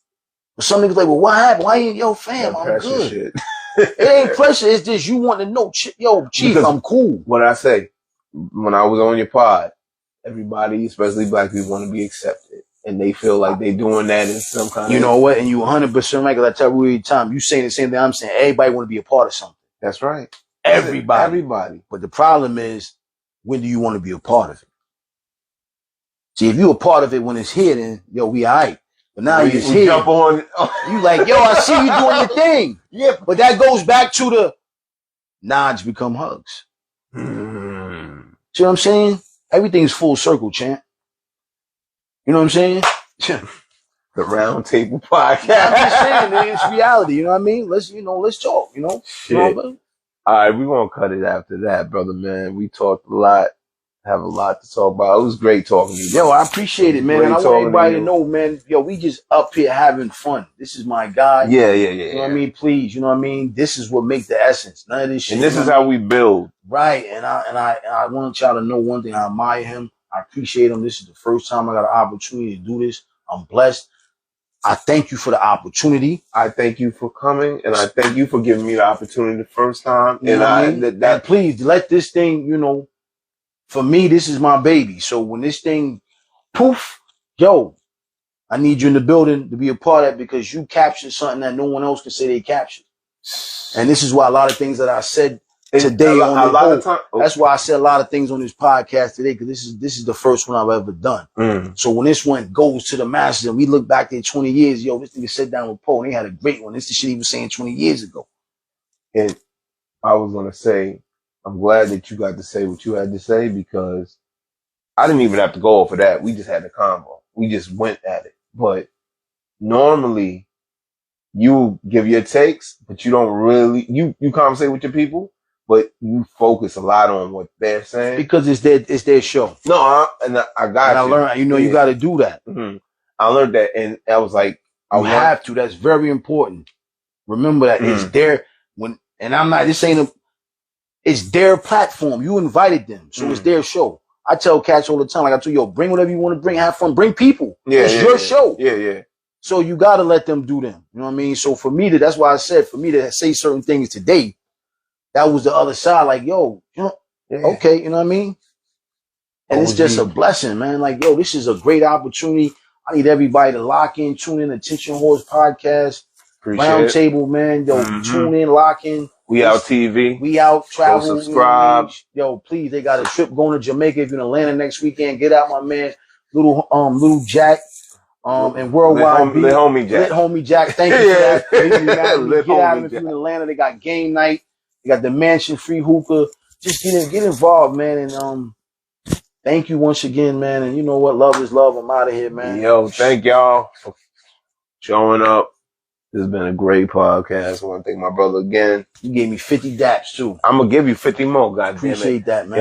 But some niggas like, well, what happened? Why ain't, yo, fam, I'm good. Shit. It ain't pressure. It's just you want to know, yo, Chief, because I'm cool. What I say, when I was on your pod, everybody, especially black people, want to be accepted. And they feel like they doing that in some kind of... You know what? And you 100% right, because I tell you every time, you saying the same thing I'm saying. Everybody want to be a part of something. That's right. Everybody. But the problem is, when do you want to be a part of it? See, if you're a part of it when it's here, then, yo, we all right. But now it's here. Jump on. You like, yo, I see you doing your thing. Yeah. But that goes back to the nods become hugs. See what I'm saying? Everything's full circle, champ. You know what I'm saying? The Roundtable podcast. Yeah, I'm just saying, man, it's reality. You know what I mean? Let's talk. You know. Shit. All right, we're gonna cut it after that, brother. Man, we talked a lot. Have a lot to talk about. It was great talking to you. Yo, I appreciate it, man. And I want everybody to know, man. Yo, we just up here having fun. This is my guy. Yeah. You know what I mean? Please, you know what I mean? This is what makes the essence. None of this shit. And this is how we build. Right. And I want y'all to know one thing. I admire him. I appreciate him. This is the first time I got an opportunity to do this. I'm blessed. I thank you for the opportunity. I thank you for coming, and I thank you for giving me the opportunity the first time. You know and please let this thing, you know. For me, this is my baby. So when this thing poof, yo, I need you in the building to be a part of it because you captured something that no one else can say they captured. And this is why a lot of things that I said today that's why I said a lot of things on this podcast today, because this is the first one I've ever done. So when this one goes to the masses and we look back at 20 years, yo, this nigga sat down with Poe and he had a great one. This is the shit he was saying 20 years ago. And I was gonna say, I'm glad that you got to say what you had to say because I didn't even have to go over that. We just had a convo. We just went at it. But normally you give your takes, but you don't really, you conversate with your people, but you focus a lot on what they're saying. Because it's their show. No, I got I learned, you got to do that. I learned that and I was like, you have to. That's very important. Remember that it's their, it's their platform. You invited them. So it's their show. I tell cats all the time, like I tell you, yo, bring whatever you want to bring, have fun, bring people. It's your show. Yeah. So you got to let them do them. You know what I mean? So for me that's why I said, for me to say certain things today, that was the other side. Like, yo, you know, okay, you know what I mean? And it's just a blessing, man. Like, yo, this is a great opportunity. I need everybody to lock in, tune in, Attention Horse Podcast, Roundtable, man. Yo, tune in, lock in. We out TV. We out travel. Go subscribe. Yo, please, they got a trip going to Jamaica. If you're in Atlanta next weekend, get out, my man. Little Jack. And worldwide. Lit homie Jack. Thank you for that. Get out if you're in Atlanta. They got game night. They got the mansion, free hookah. Just get involved, man. And thank you once again, man. And you know what? Love is love. I'm out of here, man. Yo, thank y'all for showing up. This has been a great podcast. I want to thank my brother again. You gave me 50 daps too. I'm gonna give you 50 more, goddamn it. Appreciate that, man.